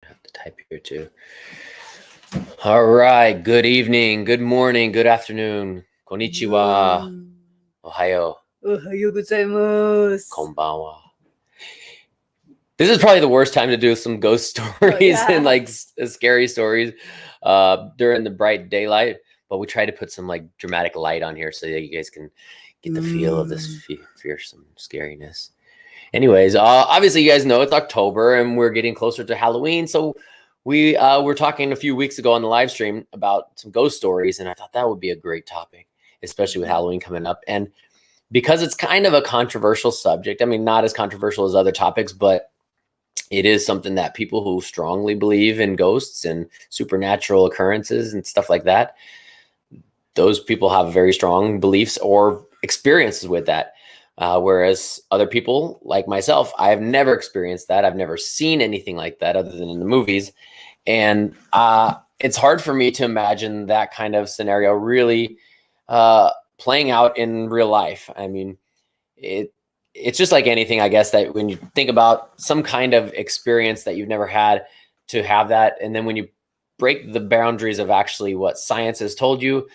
have to type here too. All right. Good evening, good morning, good afternoon. Konnichiwa. Ohayo. Ohayo gozaimasu. Konbanwa. This is probably the worst time to do some ghost stories and like scary stories during the bright daylight. But we try to put some like dramatic light on here so that you guys can get the feel of this fearsome scariness. Anyways, obviously you guys know it's October and we're getting closer to Halloween. So we were talking a few weeks ago on the live stream about some ghost stories, and I thought that would be a great topic, especially with Halloween coming up. And because it's kind of a controversial subject, I mean, not as controversial as other topics, but it is something that people who strongly believe in ghosts and supernatural occurrences and stuff like that, those people have very strong beliefs or experiences with that. Whereas other people like myself, I have never experienced that. I've never seen anything like that other than in the movies. And it's hard for me to imagine that kind of scenario really playing out in real life. I mean, it's just like anything, I guess, that when you think about some kind of experience that you've never had, to have that. And then when you break the boundaries of actually what science has told you,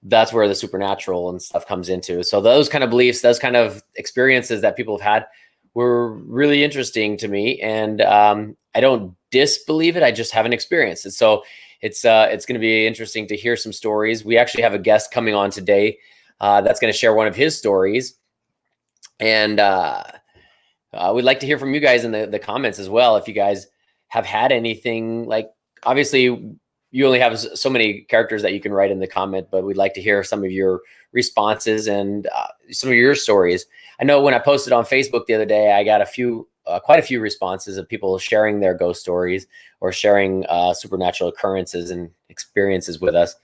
that's where the supernatural and stuff comes into. So those kind of beliefs, those kind of experiences that people have had were really interesting to me. And I don't disbelieve it. I just haven't experienced it. So it's going to be interesting to hear some stories. We actually have a guest coming on today that's going to share one of his stories. And we'd like to hear from you guys in the comments as well. If you guys have had anything, like, obviously you only have so many characters that you can write in the comment, but we'd like to hear some of your responses and some of your stories. I know when I posted on Facebook the other day, I got quite a few responses of people sharing their ghost stories or sharing supernatural occurrences and experiences with us.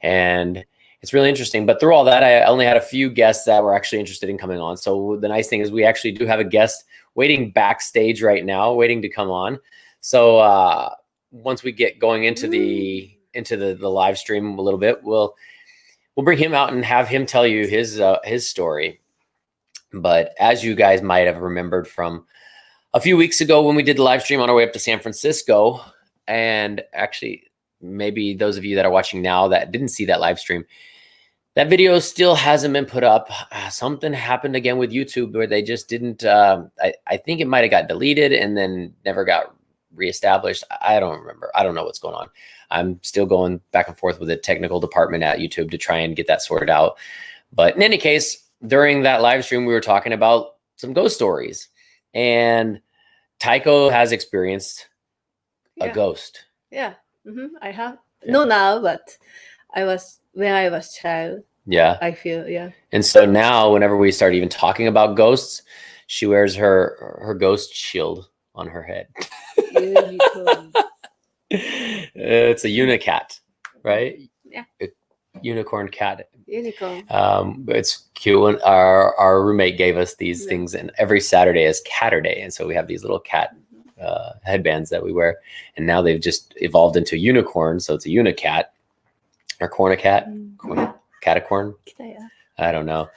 And it's really interesting. But through all that, I only had a few guests that were actually interested in coming on. So the nice thing is we actually do have a guest waiting backstage right now, waiting to come on. So once we get going into the live stream a little bit, we'll bring him out and have him tell you his story. But as you guys might have remembered from a few weeks ago when we did the live stream on our way up to San Francisco, and actually maybe those of you that are watching now that didn't see that live stream, that video still hasn't been put up. Something happened again with YouTube where they just didn't, I think it might have got deleted and then never got reestablished. I don't remember. I don't know what's going on. I'm still going back and forth with the technical department at YouTube to try and get that sorted out. But in any case, during that live stream, we were talking about some ghost stories, and Taeko has experienced a ghost. Yeah, I have. Yeah. No, now, but when I was child. Yeah, I feel, yeah. And so now, whenever we start even talking about ghosts, she wears her ghost shield on her head. Unicorn. It's a unicat, right? Yeah. A unicorn cat. Unicorn. It's cute. When our roommate gave us these things, and every Saturday is Catterday, and so we have these little cat headbands that we wear, and now they've just evolved into a unicorn, so it's a unicat or cornicat, catacorn. I don't know.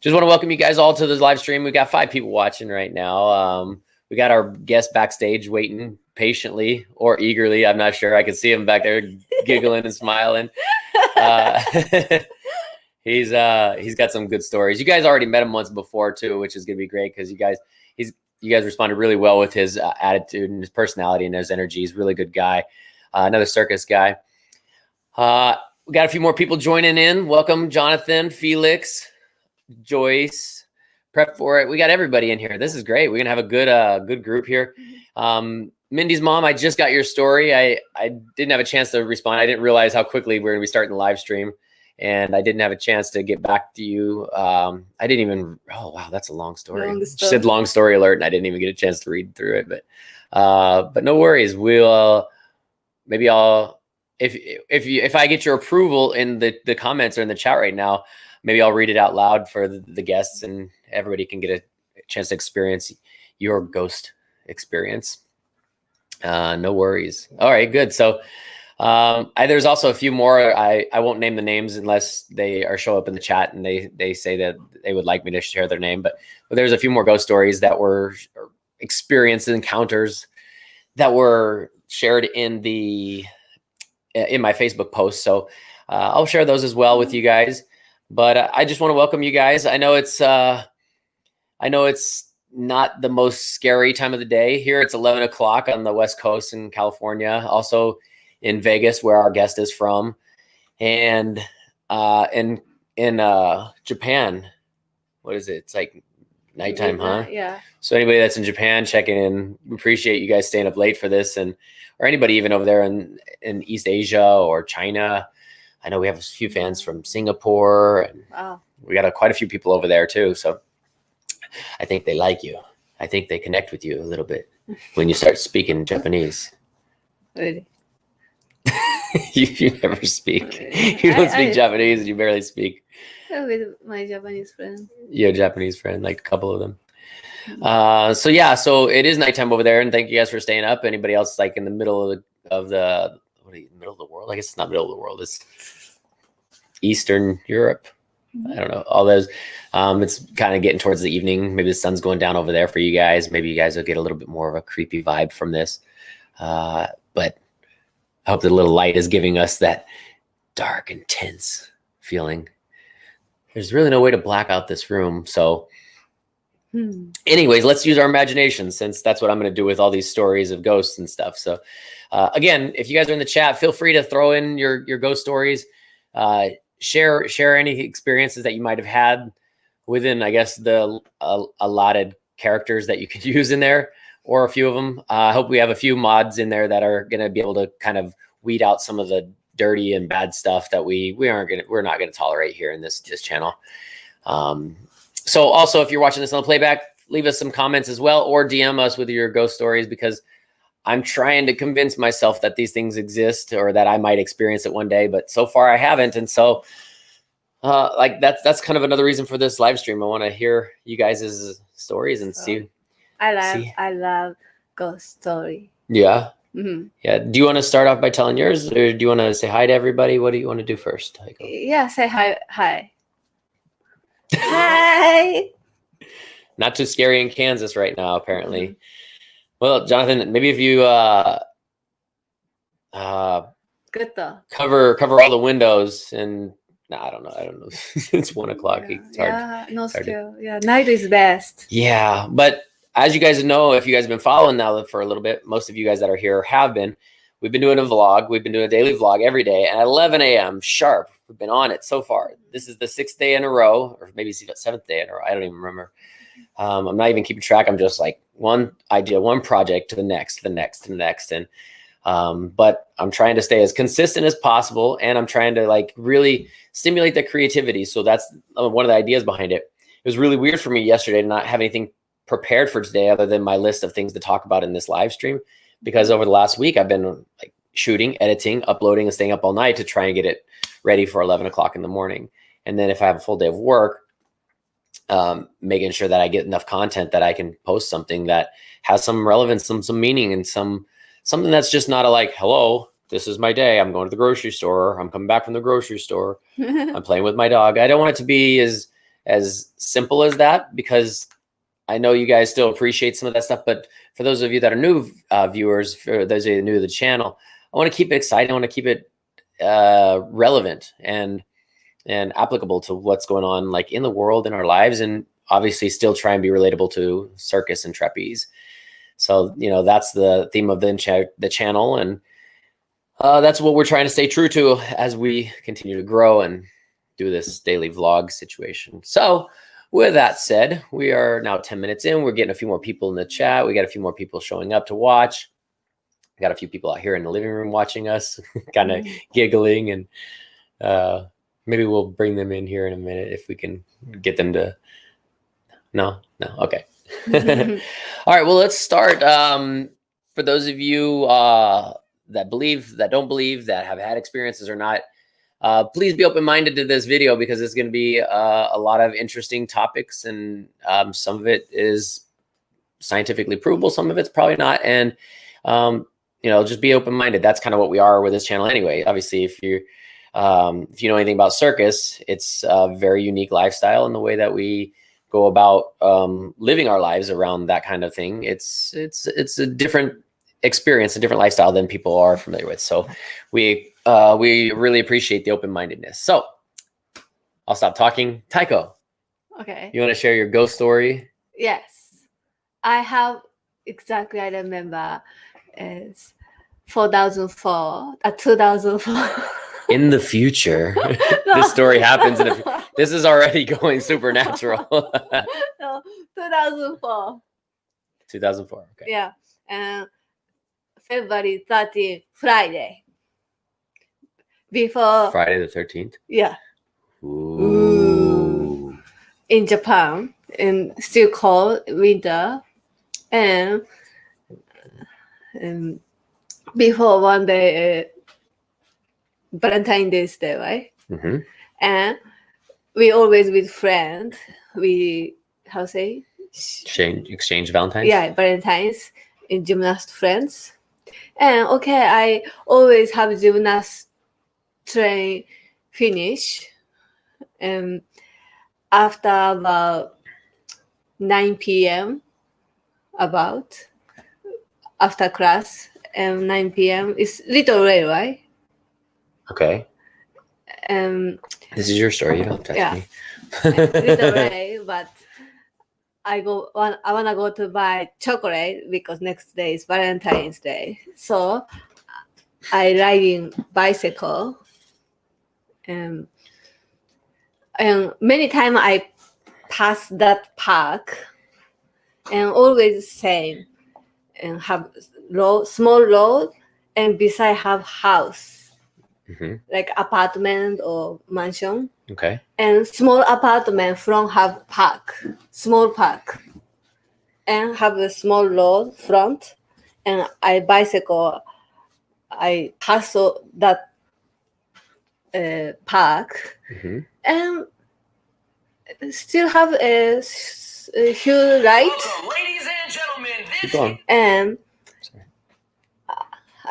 Just want to welcome you guys all to this live stream. We got 5 people watching right now. We got our guest backstage waiting patiently or eagerly. I'm not sure. I can see him back there giggling and smiling. He's got some good stories. You guys already met him once before too, which is gonna be great because you guys responded really well with his attitude and his personality and his energy. He's a really good guy. Another circus guy. We got a few more people joining in. Welcome, Jonathan, Felix, Joyce. Prep for it. We got everybody in here. This is great. We're gonna have a good group here. Mindy's mom, I just got your story. I didn't have a chance to respond. I didn't realize how quickly we're gonna be starting the live stream, and I didn't have a chance to get back to you. I didn't even. Oh wow, that's a long story. She said long story alert, and I didn't even get a chance to read through it. But no worries. We'll maybe I'll if I get your approval in the comments or in the chat right now, maybe I'll read it out loud for the guests, and everybody can get a chance to experience your ghost experience. No worries. All right, good. So there's also a few more. I won't name the names unless they show up in the chat and they say that they would like me to share their name. But there's a few more ghost stories that were experiences, encounters that were shared in my Facebook post. So I'll share those as well with you guys. But I just want to welcome you guys. I know it's not the most scary time of the day here. It's 11 o'clock on the West Coast in California, also in Vegas, where our guest is from, and in Japan. What is it? It's like nighttime, huh? Yeah. So anybody that's in Japan, checking in. We appreciate you guys staying up late for this, or anybody even over there in East Asia or China. I know we have a few fans from Singapore, and wow. We got quite a few people over there too. So I think they like you. I think they connect with you a little bit when you start speaking Japanese. Really? you never speak. You don't speak Japanese, and you barely speak. With my Japanese friend. You have a Japanese friend, like a couple of them. So it is nighttime over there, and thank you guys for staying up. Anybody else like in the middle of the middle of the world? I guess it's not middle of the world. It's Eastern Europe. I don't know. All those. It's kind of getting towards the evening. Maybe the sun's going down over there for you guys. Maybe you guys will get a little bit more of a creepy vibe from this. But I hope the little light is giving us that dark, intense feeling. There's really no way to black out this room. So anyways, let's use our imagination, since that's what I'm going to do with all these stories of ghosts and stuff. So again, if you guys are in the chat, feel free to throw in your ghost stories. Share any experiences that you might have had within, I guess, the allotted characters that you could use in there, or a few of them. I hope we have a few mods in there that are going to be able to kind of weed out some of the dirty and bad stuff that we're not going to tolerate here in this channel. So also, if you're watching this on the playback, leave us some comments as well, or DM us with your ghost stories, because I'm trying to convince myself that these things exist, or that I might experience it one day, but so far I haven't. And so that's kind of another reason for this live stream. I want to hear you guys' stories and see. I love ghost story. Yeah. Mm-hmm. Yeah. Do you want to start off by telling yours, or do you want to say hi to everybody? What do you want to do first, Taeko? Yeah, say hi. Hi. Hi. Not too scary in Kansas right now, apparently. Mm-hmm. Well, Jonathan, maybe if you cover all the windows, and I don't know. It's 1 o'clock. Yeah, it's hard. Yeah, no skill. Yeah, night is best. Yeah, but as you guys know, if you guys have been following now for a little bit, most of you guys that are here have been. We've been doing a vlog. We've been doing a daily vlog every day, and at 11 a.m. sharp, we've been on it so far. This is the 6th day in a row, or maybe 7th day in a row. I don't even remember. I'm not even keeping track. I'm just like one idea, one project to the next, and but I'm trying to stay as consistent as possible, and I'm trying to like really stimulate the creativity. So that's one of the ideas behind it. It was really weird for me yesterday to not have anything prepared for today other than my list of things to talk about in this live stream, because over the last week I've been like shooting, editing, uploading, and staying up all night to try and get it ready for 11 o'clock in the morning. And then if I have a full day of work, making sure that I get enough content that I can post something that has some relevance, some meaning, and something that's just not a like, hello, this is my day. I'm going to the grocery store. I'm coming back from the grocery store. I'm playing with my dog. I don't want it to be as simple as that, because I know you guys still appreciate some of that stuff. But for those of you that are new viewers, for those of you new to the channel, I want to keep it exciting. I want to keep it relevant and applicable to what's going on like in the world, in our lives, and obviously still try and be relatable to circus and trapeze. So, that's the theme of the channel, and that's what we're trying to stay true to as we continue to grow and do this daily vlog situation. So with that said, we are now 10 minutes in. We're getting a few more people in the chat. We got a few more people showing up to watch. We got a few people out here in the living room watching us, kind of giggling, and maybe we'll bring them in here in a minute if we can get them to. No, okay. All right, well, let's start. For those of you that believe, that don't believe, that have had experiences or not, please be open-minded to this video, because it's going to be a lot of interesting topics, and some of it is scientifically provable, some of it's probably not, and just be open-minded. That's kind of what we are with this channel anyway. Obviously, if you know anything about circus, it's a very unique lifestyle in the way that we go about living our lives around that kind of thing. It's a different experience, a different lifestyle than people are familiar with. So we really appreciate the open-mindedness. So I'll stop talking. Taeko, Okay. you want to share your ghost story? Yes. I have exactly, I remember, is 2004, 2004. In the future, this story happens. This is already going supernatural. No, 2004. 2004. Okay. Yeah. And February 13th, Friday. Before, Friday the 13th. yeah, Ooh. in Japan, and still cold winter. And before one day, Valentine's Day, right? Mm-hmm. And we always with friends, we, how say? Exchange Valentine's. Yeah, Valentine's in gymnast friends. And okay, I always have gymnast train finish. And after about 9 p.m. after class, and 9 p.m. it's little late, right? Okay. This is your story. You don't touch Yeah. me. Little late, but I wanna go to buy chocolate because next day is Valentine's Day. So I riding bicycle, and many times I pass that park, and always same, and have small road, and beside have house, Mm-hmm. like apartment or mansion, Okay. and small apartment front have small park, and have a small road front, and I bicycle. I pass that park, Mm-hmm. and still have a huge light. Welcome, ladies and gentlemen. Keep going. And Sorry.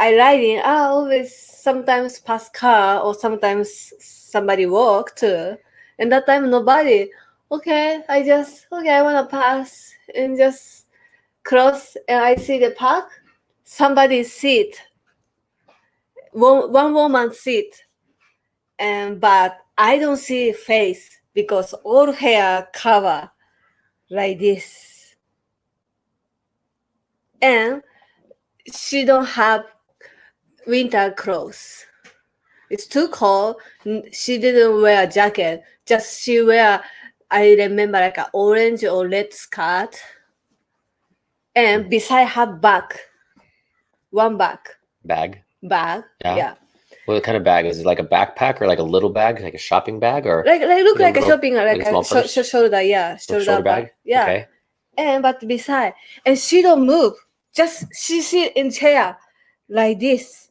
I riding. I always sometimes pass car or sometimes somebody walk too. And that time nobody. Okay, I wanna pass and just cross, and I see the park. Somebody sit. One woman sit, but I don't see face because all hair cover like this, and she don't have winter clothes. It's too cold. She didn't wear a jacket. Just she wear, I remember, like an orange or red skirt, and beside her one Bag. bag. Yeah. What kind of bag is it? Like a backpack or like a little bag, like a shopping bag, or Like look like a shopping, like like a small a purse? shoulder, yeah, shoulder bag. yeah. Okay. And but beside, and she don't move. Just she sit in chair like this,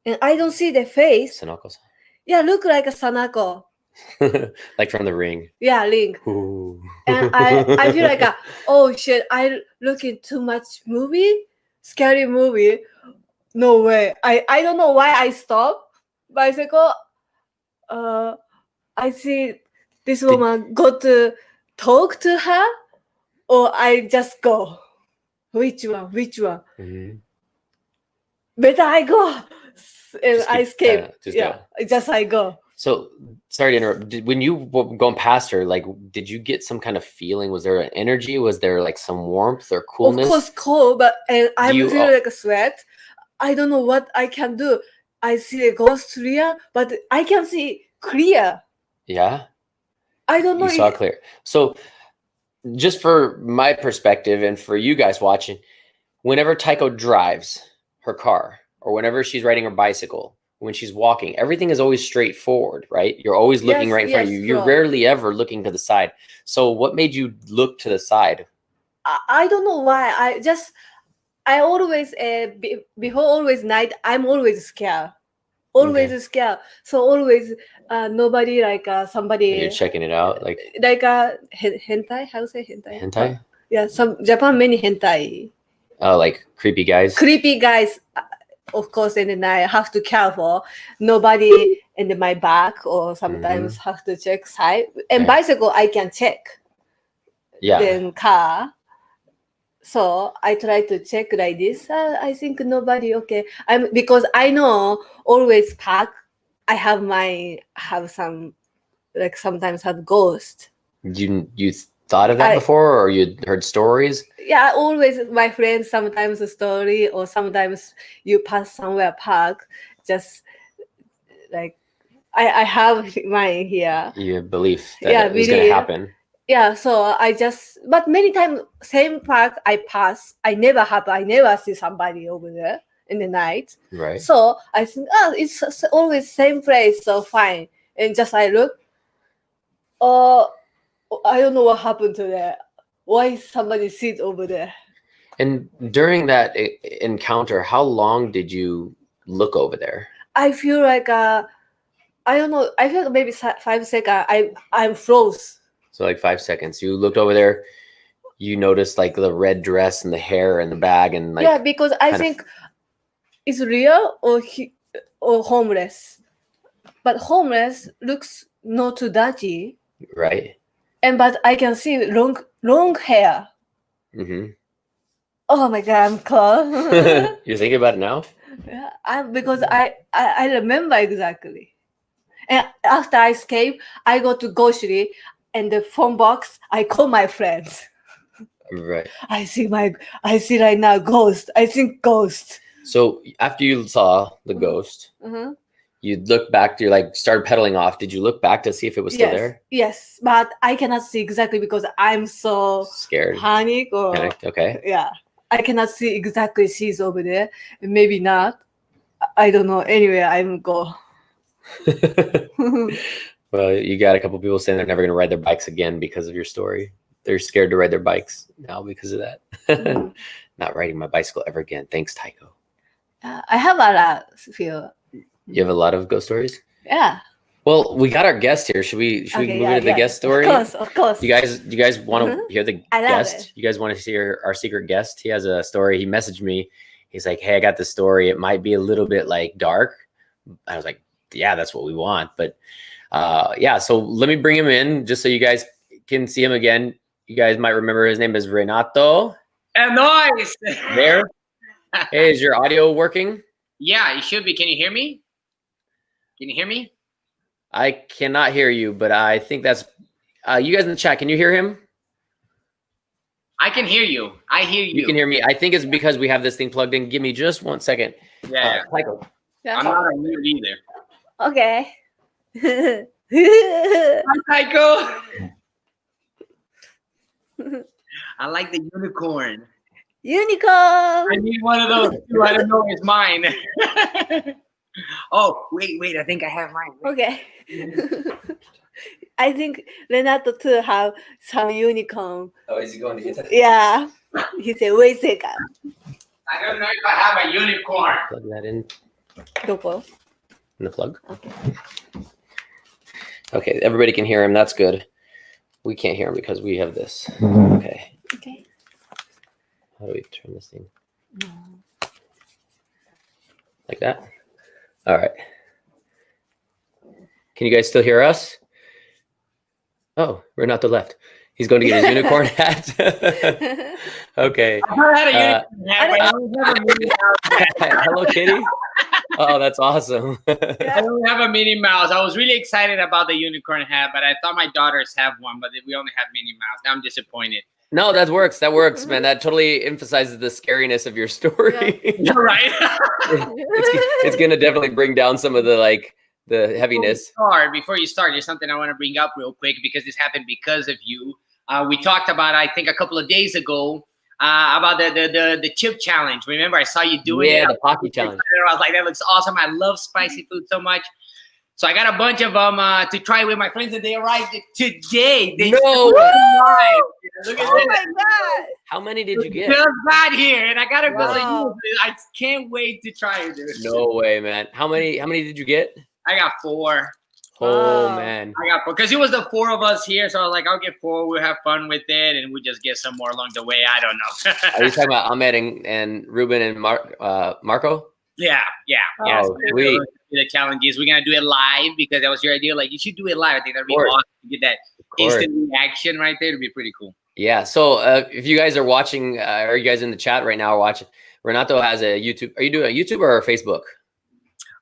and I don't see the face. Sanokos. Yeah, look like a Sanako. Like from The Ring. Yeah, Link. Ooh. And I feel like oh shit, I looking too much scary movie. No way. I don't know why I stop bicycle. I see this woman go to talk to her, or I just go. Which one? Mhm. Better I go. And Just I keep- escape. go. Just I go. So sorry to interrupt. When you were going past her, like, did you get some kind of feeling? Was there an energy? Was there like some warmth or coolness? Of course, cold, but and I you- feel like a sweat. I don't know what I can do. I see a ghost clear, but I can see clear. Yeah. I don't know. You saw clear. So just for my perspective and for you guys watching, whenever Taeko drives her car or whenever she's riding her bicycle, when she's walking, everything is always straightforward, right? You're always looking right in front of you. You're rarely ever looking to the side. So what made you look to the side? I don't know why. I always before always night. I'm always scared. Always scared. So always nobody like somebody. And you're checking it out, like hentai. How to say hentai? hentai? Yeah, some Japan many hentai. Oh, like creepy guys. Creepy guys, of course. And then I have to careful. Nobody in my back, or sometimes have to check side. And bicycle I can check. Yeah. Then car. So I try to check like this. I think nobody okay. Because I know always park. I have some like sometimes have ghost. You thought of that I- before, or you heard stories? Yeah, always my friends sometimes a story or sometimes you pass somewhere park. Just like I have mine here. You have belief that Yeah, it was going to believe. happen. Yeah, so but many times same park I pass, I never see somebody over there in the night. Right. So I think, it's always same place, so fine. And just I look, oh, I don't know what happened to there. Why somebody sit over there? And during that encounter, how long did you look over there? I feel like I don't know. I feel like maybe 5 seconds. I'm froze. So like 5 seconds. You looked over there. You noticed like the red dress and the hair and the bag and like Yeah, because I kind of- think it's real or homeless. But homeless looks not too dirty, right. but I can see long hair. Mm-hmm. Oh my god, I'm cold. You're thinking about it now? Yeah, because I remember exactly. And after I escape, I go to grocery and the phone box. I call my friends. Right. I see right now ghost. I think ghost. So after you saw the ghost, Mhm. you looked back. You like started pedaling off. Did you look back to see if it was still there? Yes, but I cannot see exactly because I'm so Scared. panic or Panicked. Okay. yeah. I cannot see exactly she's over there. Maybe not. I don't know. Anyway, I'm go. Well, you got a couple people saying they're never going to ride their bikes again because of your story. They're scared to ride their bikes now because of that. Mhm. Not riding my bicycle ever again. Thanks, Taeko. I have a lot feel. You have a lot of ghost stories? Yeah. Well, we got our guest here. Should we Okay, move into the guest story? Of course. You guys want to hear the I love guest? it. You guys want to hear our secret guest? He has a story. He messaged me. He's like, "Hey, I got this story. It might be a little bit like dark." I was like, "Yeah, that's what we want." But yeah, so let me bring him in just so you guys can see him again. You guys might remember his name is Renato. Noise. There. Hey, is your audio working? Yeah, it should be. Can you hear me? Can you hear me? I cannot hear you, but I think that's you guys in the chat. Can you hear him? I can hear you. I hear you. You can hear me. I think it's because we have this thing plugged in. Give me just 1 second. Yeah. Taeko. Yeah. I'm not on mute either. Okay. Hi, Taeko. I like the unicorn. Unicorn. I need one of those too. I don't know it's mine. Oh, wait. I think I have mine. Okay. I think Renato too have some unicorn. Oh, is he going to get that? Yeah. He said, wait a second. I don't know if I have a unicorn. Plug that in. Doko. In the plug. Okay. Okay, everybody can hear him. That's good. We can't hear him because we have this. Okay. Okay. How do we turn this thing? Like that? All right. Can you guys still hear us? Oh, Renato left. He's going to get his unicorn hat. Okay. I thought I had a unicorn hat, but I don't have a Minnie Mouse hat. Hello, Kitty. Oh, that's awesome. I don't have a Minnie Mouse. I was really excited about the unicorn hat, but I thought my daughters have one, but we only have Minnie Mouse. Now I'm disappointed. No, that works. That works, man. That totally emphasizes the scariness of your story. You're right. It's gonna definitely bring down some of the heaviness. Before you start, there's something I want to bring up real quick because this happened because of you. We talked about, I think, a couple of days ago about the chip challenge. Remember, I saw you doing it. Yeah, the Pocky challenge. I was like, that looks awesome. I love spicy food so much. So I got a bunch of them to try with my friends, and they arrived today. They No just way. arrived. Look at Oh this. my god. How many did you get? Just got here, and I gotta go. Wow. I can't wait to try it, dude. No way, man. How many did you get? I got 4. Oh Wow. man. I got 4 because it was the 4 of us here, so I was like, I'll get 4. We'll have fun with it, and we'll just get some more along the way. I don't Are know. you talking about Ahmed and Ruben and Marco? Yeah. Oh, So sweet. the challenges. We're gonna do it live because that was your idea. Like, you should do it live. I think that'd be Of course. awesome to get that Of course. instant reaction right there. It'd be pretty cool. Yeah. So if you guys are watching, are you guys in the chat right now or watching? Renato has a YouTube. Are you doing a YouTube or a Facebook?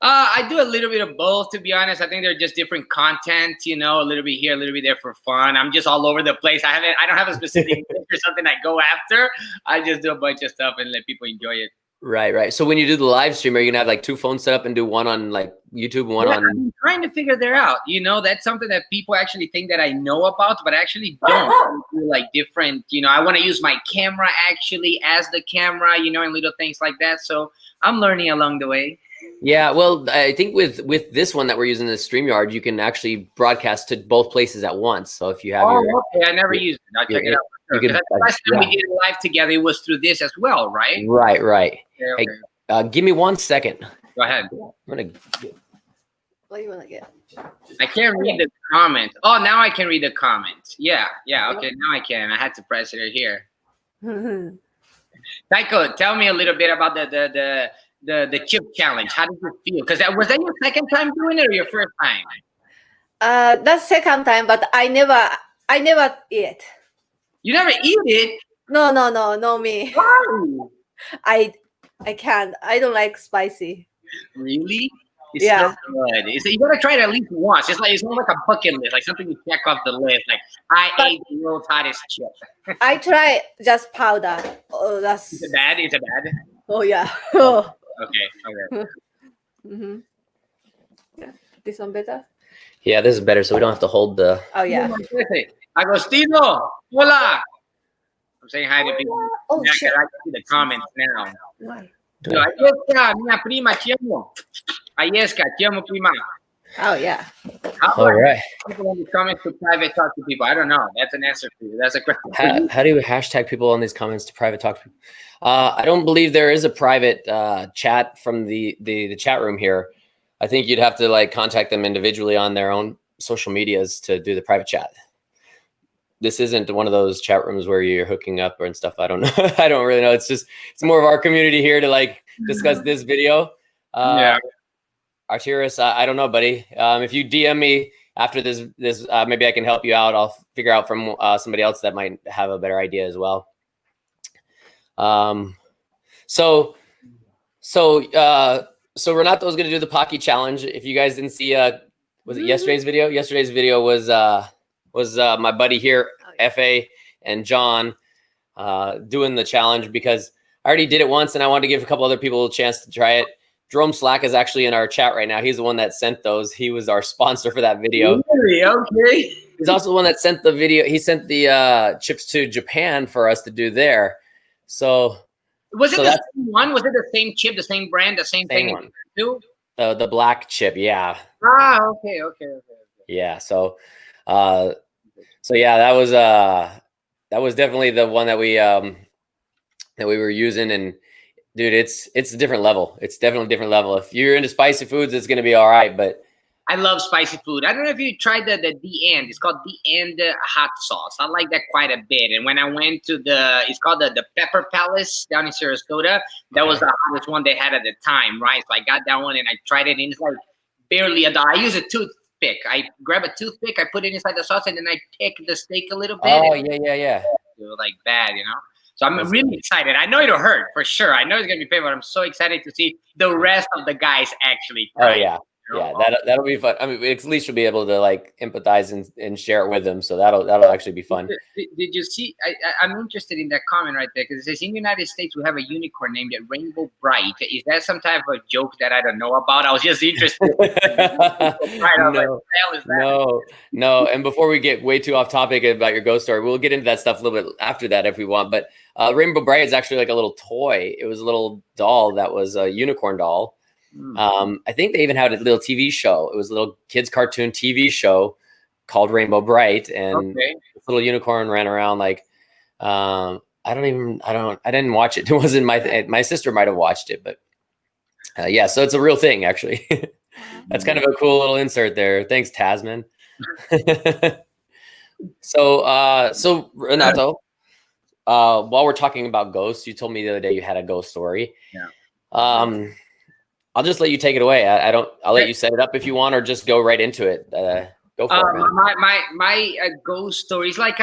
I do a little bit of both, to be honest. I think they're just different content, you know, a little bit here, a little bit there for fun. I'm just all over the place. I don't have a specific niche or something I go after. I just do a bunch of stuff and let people enjoy it. Right, right. So when you do the live stream, are you gonna have like 2 phones set up and do one on like YouTube, one on? I'm trying to figure that out. You know, that's something that people actually think that I know about, but I actually don't. Do like different, you know, I want to use my camera actually as the camera, you know, and little things like that. So I'm learning along the way. Yeah, well, I think with this one that we're using, the StreamYard, you can actually broadcast to both places at once. So if you have okay, I never used it. I'll check it out. For sure. The last time we did it live together, it was through this as well, right? Right, right. Okay. Hey, give me 1 second. Go ahead. I'm gonna. What do you want to get? I can't read the comments. Oh, now I can read the comments. Yeah, yeah. Okay, now I can. I had to press it here. Taeko, tell me a little bit about the chip challenge. How did you feel? Because was that your second time doing it or your first time? That's second time, but I never eat. You never eat it? No, me. Why? I can't. I don't like spicy. Really? It's Yeah. so good. You gotta try it at least once. It's more like a bucket list, like something you check off the list. Like I ate the world's hottest chip. I try just powder. Oh, that's. Is it bad? Is it bad? Oh yeah. Oh. Okay. Mm-hmm. Yeah. This one better. Yeah, this is better, so we don't have to hold the. Oh yeah. Agostino, hola. I'm saying hi to people. Oh Yeah, shit. I can see the comments now. Why? So, Ayesca, mia prima, ti amo. Ayesca, ti amo prima. Oh yeah. How All right. people in the comments to private talk to people? I don't know. That's an answer for you. That's a question. How do you hashtag people on these comments to private talk to people? I don't believe there is a private chat from the chat room here. I think you'd have to like contact them individually on their own social medias to do the private chat. This isn't one of those chat rooms where you're hooking up or and stuff. I don't know. I don't really know. It's more of our community here to like discuss this video. Yeah. Arturus, I don't know, buddy. If you DM me after this, maybe I can help you out. I'll figure out from somebody else that might have a better idea as well. So Renato's gonna do the Pocky challenge. If you guys didn't see, was it yesterday's video? Yesterday's video was my buddy here, FA and John, doing the challenge because I already did it once and I wanted to give a couple other people a chance to try it. Jerome Slack is actually in our chat right now. He's the one that sent those. He was our sponsor for that video. Really? Okay. He's also the one that sent the video. He sent the chips to Japan for us to do there. So was it the same one? Was it the same chip, the same brand, the same thing? One. Too? The black chip, yeah. Ah, okay. Yeah. So yeah, that was definitely the one that we were using, and dude, it's a different level. It's definitely a different level. If you're into spicy foods, it's gonna be all right. But I love spicy food. I don't know if you tried the End. It's called the End hot sauce. I like that quite a bit. And when I went to it's called the Pepper Palace down in Sarasota. That was the hottest one they had at the time, right? So I got that one and I tried it, and it's like barely $1. I use a toothpick. I grab a toothpick, I put it inside the sauce, and then I pick the steak a little bit. Oh yeah. Like bad, you know. So I'm really excited. I know it'll hurt for sure. I know it's gonna be painful, but I'm so excited to see the rest of the guys actually try. Oh yeah. Yeah, that'll be fun. I mean, at least you'll be able to like empathize and share it with them. So that'll actually be fun. Did you see? I'm interested in that comment right there because it says in the United States we have a unicorn named Rainbow Bright. Is that some type of joke that I don't know about? I was just interested. No. And before we get way too off topic about your ghost story, we'll get into that stuff a little bit after that if we want. But Rainbow Bright is actually like a little toy. It was a little doll that was a unicorn doll. I think they even had a little TV show. It was a little kids cartoon TV show called Rainbow Bright, and this little unicorn ran around like I didn't watch it. It wasn't my sister might have watched it, but yeah, so it's a real thing actually. That's kind of a cool little insert there. Thanks, Tasman. So Renato, while we're talking about ghosts, you told me the other day you had a ghost story. Yeah. I'll just let you take it away. I'll let you set it up if you want, or just go right into it. Go for it, man. My ghost stories, like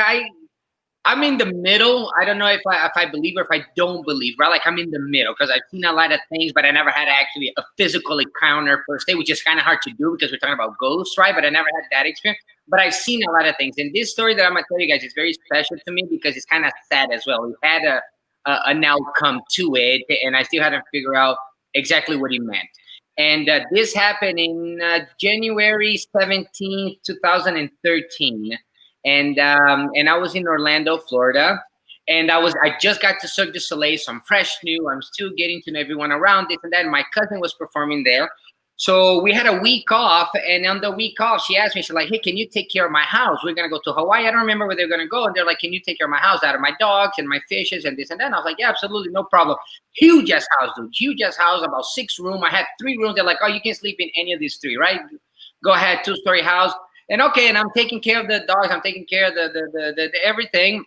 I'm in the middle. I don't know if I believe or if I don't believe, right? Like I'm in the middle because I've seen a lot of things, but I never had actually a physical encounter per se, which is kind of hard to do because we're talking about ghosts, right? But I never had that experience. But I've seen a lot of things. And this story that I'm gonna tell you guys is very special to me because it's kind of sad as well. We had an outcome to it, and I still hadn't figured out exactly what he meant. And this happened in January 17th, 2013. And I was in Orlando, Florida, and I just got to Cirque du Soleil, so I'm fresh new. I'm still getting to know everyone around this and that. And my cousin was performing there, so we had a week off. And on the week off, she asked me, she's like, "Hey, can you take care of my house? We're gonna go to Hawaii. I don't remember where they're gonna go." And they're like, "Can you take care of my house, out of my dogs and my fishes and this and that?" And I was like, "Yeah, absolutely, no problem." Huge ass house, dude. Huge ass house, about 6 rooms. I had 3 rooms. They're like, "Oh, you can sleep in any of these 3, right? Go ahead, 2-story house." And okay, and I'm taking care of the dogs. I'm taking care of the everything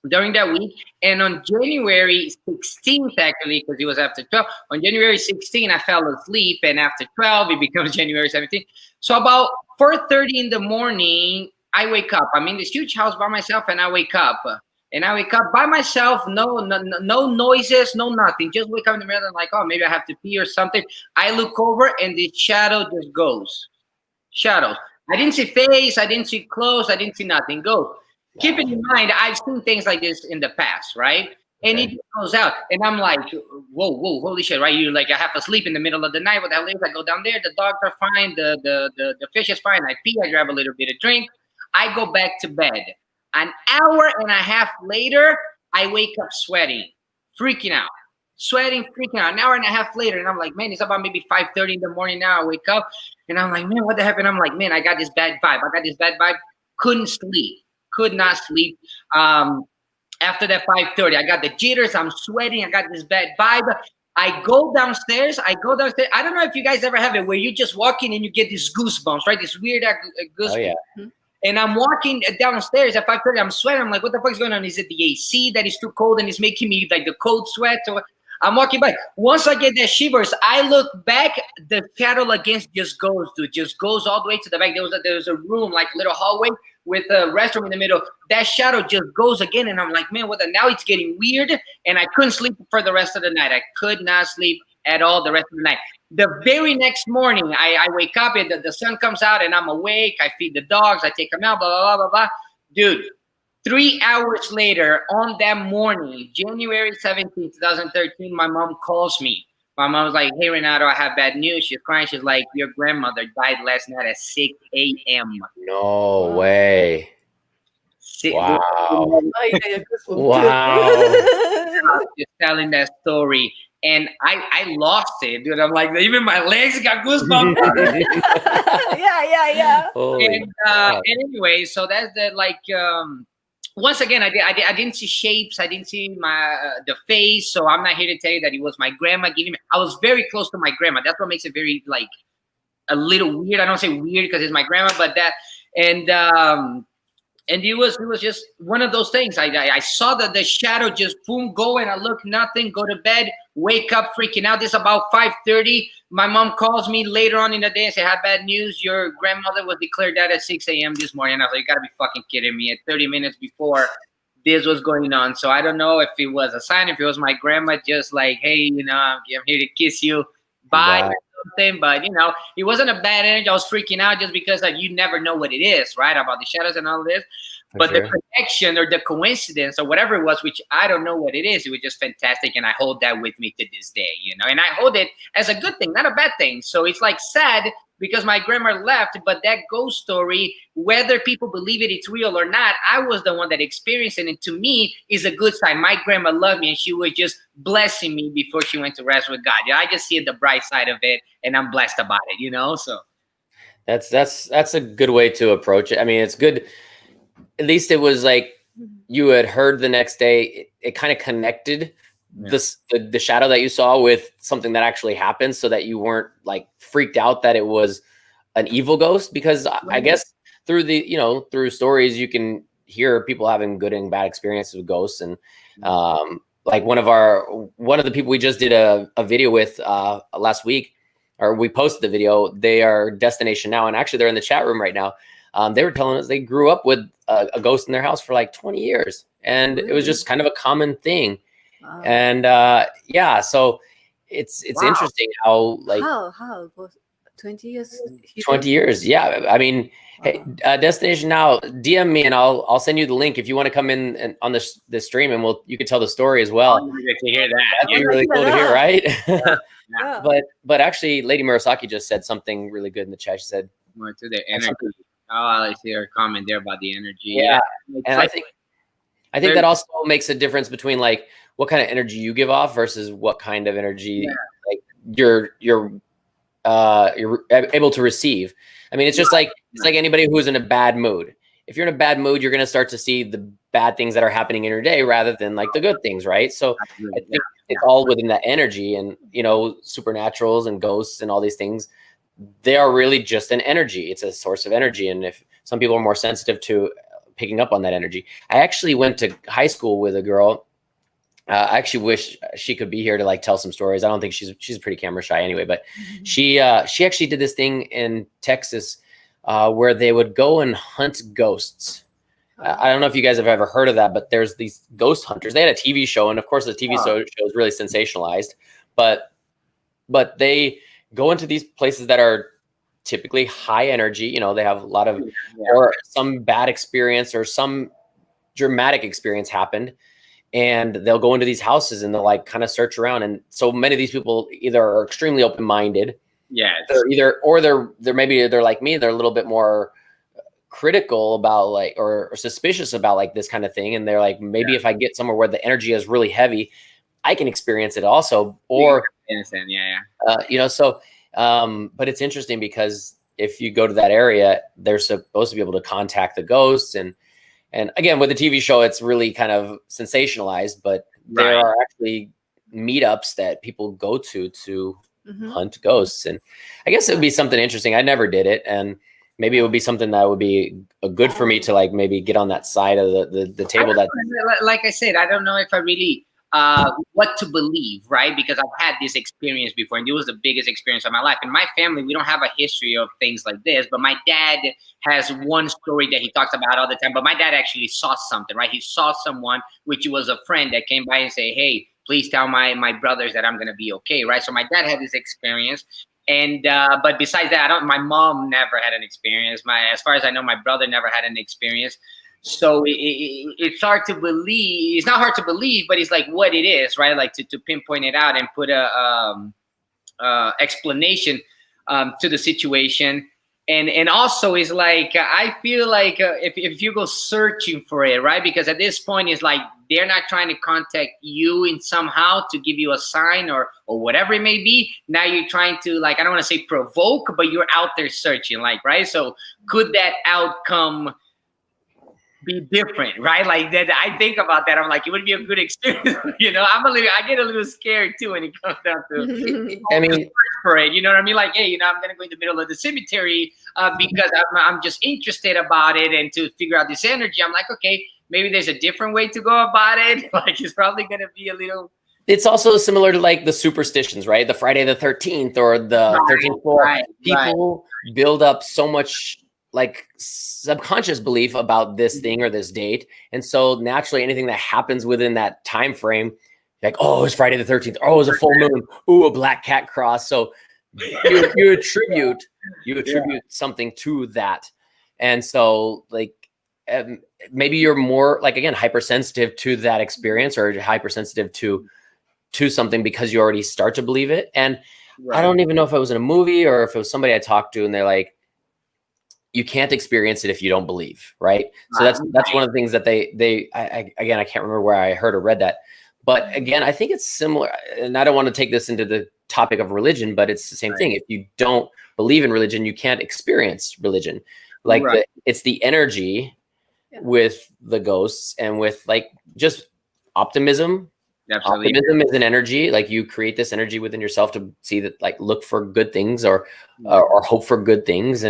during that week. And on January 16th, actually, because it was after 12, on January 16th, I fell asleep. And after 12, it becomes January 17th. So about 4:30 in the morning, I wake up. I'm in this huge house by myself, and I wake up. And I wake up by myself, no noises, no nothing. Just wake up in the middle and like, oh, maybe I have to pee or something. I look over, and the shadow just goes. Shadows. I didn't see face, I didn't see clothes, I didn't see nothing. Go. Keep in mind, I've seen things like this in the past, right? And it goes out, and I'm like, whoa, holy shit, right? You're like, I have to sleep in the middle of the night. What the hell is? I go down there, the dogs are fine, the fish is fine. I pee, I grab a little bit of drink, I go back to bed. An hour and a half later, I wake up sweating, freaking out. Sweating, freaking out. An hour and a half later, and I'm like, man, it's about maybe 5:30 in the morning now. I wake up, and I'm like, man, what the happened? I'm like, man, I got this bad vibe. Couldn't sleep. Could not sleep. After that 5:30, I got the jitters. I'm sweating. I got this bad vibe. I go downstairs. I don't know if you guys ever have it where you just walk in and you get these goosebumps, right? This weird goosebumps. Oh, yeah. And I'm walking downstairs at 5:30. I'm sweating. I'm like, what the fuck is going on? Is it the AC that is too cold and it's making me like the cold sweat? Or I'm walking by. Once I get that shivers, I look back. The shadow against just goes, dude. Just goes all the way to the back. There was a room, like a little hallway with a restroom in the middle. That shadow just goes again, and I'm like, man, what the? Now it's getting weird, and I couldn't sleep for the rest of the night. I could not sleep at all the rest of the night. The very next morning, I wake up and the sun comes out, and I'm awake. I feed the dogs. I take them out. Blah blah blah blah blah. Dude. 3 hours later, on that morning, January 17th, 2013, my mom calls me. My mom was like, hey, Renato, I have bad news. She's crying. She's like, your grandmother died last night at 6 a.m. No way. Wow. Wow. Just telling that story. And I lost it, dude. I'm like, even my legs got goosebumps. Yeah. And anyway, so that's the once again, I didn't see shapes. I didn't see the face. So I'm not here to tell you that it was my grandma giving me. I was very close to my grandma. That's what makes it very a little weird. I don't say weird because it's my grandma, but that and it was just one of those things. I saw that the shadow just boom go, and I look nothing. Go to bed, wake up freaking out. This is about 5:30. My mom calls me later on in the day and say, "I have bad news. Your grandmother was declared dead at 6 a.m. this morning." I was like, "You gotta be fucking kidding me!" At 30 minutes before this was going on. So I don't know if it was a sign, if it was my grandma just like, "Hey, I'm here to kiss you, bye." Or something. But it wasn't a bad energy. I was freaking out just because you never know what it is, right? About the shadows and all this. But the connection or the coincidence or whatever it was, which I don't know what it is, it was just fantastic. And I hold that with me to this day, and I hold it as a good thing, not a bad thing. So it's sad because my grandma left, but that ghost story, whether people believe it's real or not, I was the one that experienced it. And to me, is a good sign. My grandma loved me, and she was just blessing me before she went to rest with God. I just see the bright side of it, and I'm blessed about it, so. That's a good way to approach it. I mean, it's good. At least it was like you had heard the next day. It kind of connected the shadow that you saw with something that actually happened, so that you weren't freaked out that it was an evil ghost. Because I guess through through stories you can hear people having good and bad experiences with ghosts. And one of the people we just did a video with last week, or we posted the video. They are Destination Now, and actually they're in the chat room right now. They were telling us they grew up with a ghost in their house for like 20 years, and it was just kind of a common thing. Wow. And yeah, so it's interesting how like how was 20 years? 20 years. Yeah, I mean, hey, Destination Now, DM me and I'll send you the link if you want to come in and on the stream, and you can tell the story as well. Oh, good to hear that. That'd be really cool to hear, right? Yeah. But actually, Lady Murasaki just said something really good in the chat. She said More to the energy. Oh, I see her comment there about the energy. Yeah. And like, I think that also makes a difference between like what kind of energy you give off versus what kind of energy like you're able to receive. I mean, it's just like it's like anybody who's in a bad mood. If you're in a bad mood, you're going to start to see the bad things that are happening in your day rather than like the good things, right? So I think it's all within that energy, and you know, supernaturals and ghosts and all these things, they are really just an energy. It's a source of energy, and if some people are more sensitive to picking up on that energy. I actually went to high school with a girl. I actually wish she could be here to like tell some stories. I don't think she's pretty camera shy anyway, but she actually did this thing in Texas where they would go and hunt ghosts. I don't know if you guys have ever heard of that, but there's these ghost hunters. They had a TV show, and of course the TV show is really sensationalized, but they go into these places that are typically high energy. You know, they have a lot of or some bad experience or some dramatic experience happened, and they'll go into these houses and they'll like kind of search around. And so many of these people either are extremely open-minded, they're maybe they're like me, they're a little bit more critical about like or suspicious about like this kind of thing, and they're like, maybe if I get somewhere where the energy is really heavy, I can experience it also. Or you know, so but it's interesting because if you go to that area, they're supposed to be able to contact the ghosts, and again with the TV show it's really kind of sensationalized, but there are actually meetups that people go to hunt ghosts. And I guess it would be something interesting. I never did it, and maybe it would be something that would be good for me to like maybe get on that side of the table. That, like I said, I don't know if I really what to believe, right? Because I've had this experience before, and it was the biggest experience of my life. In my family, we don't have a history of things like this, but my dad has one story that he talks about all the time. But my dad actually saw something, right? He saw someone, which was a friend that came by and say, "Hey, please tell my brothers that I'm gonna be okay," right? So my dad had this experience. And but besides that, my mom never had an experience. As far as I know, my brother never had an experience. So it's hard to believe. It's not hard to believe, but it's like what it is, right? Like to pinpoint it out and put a explanation to the situation. And also is like, I feel like if you go searching for it, right? Because at this point it's like they're not trying to contact you in somehow to give you a sign or whatever it may be. Now you're trying to, like, I don't want to say provoke, but you're out there searching, like, right? So could that outcome be different, right? Like that, I think about that. I'm like, it would be a good experience. You know, I get a little scared too when it comes down to I mean, for it. You know what I mean? Like, hey, you know, I'm gonna go in the middle of the cemetery because I'm just interested about it and to figure out this energy. I'm like, okay, maybe there's a different way to go about it. Like, it's probably gonna be a little. It's also similar to like the superstitions, right? The Friday the 13th or the 13th floor. People build up so much like subconscious belief about this thing or this date, and so naturally anything that happens within that time frame, like, oh, it's Friday the 13th, oh, it was a full moon, ooh, a black cat cross, so you attribute something to that. And so like maybe you're more like, again, hypersensitive to that experience or hypersensitive to something because you already start to believe it. And I don't even know if it was in a movie or if it was somebody I talked to and they're like, you can't experience it if you don't believe, right? So that's one of the things that I can't remember where I heard or read that, but again, I think it's similar. And I don't want to take this into the topic of religion, but it's the same thing. If you don't believe in religion, you can't experience religion. Like it's the energy with the ghosts and with like just optimism. Absolutely. Optimism is an energy. Like you create this energy within yourself to see that, like, look for good things or hope for good things.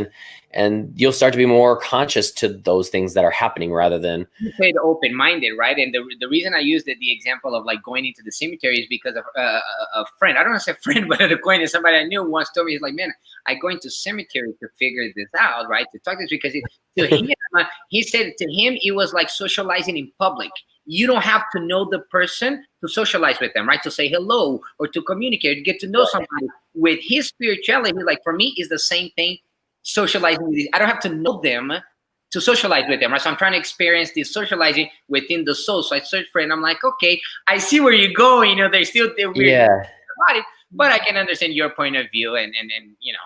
and you'll start to be more conscious to those things that are happening rather than You said open-minded, right? And the reason I used the example of like going into the cemetery is because of a friend. I don't want to say friend, but an acquaintance, somebody I knew once told me, he's like, man, I go into cemetery to figure this out, right? To talk this because to him, he said to him, it was like socializing in public. You don't have to know the person to socialize with them, right? To say hello or to communicate, to get to know somebody. With his spirituality, like for me, is the same thing. Socializing with these, I don't have to know them to socialize with them, right? So I'm trying to experience this socializing within the soul. So I search for it, and I'm like, okay, I see where you're going. You know, they're weird about it, but I can understand your point of view, and you know.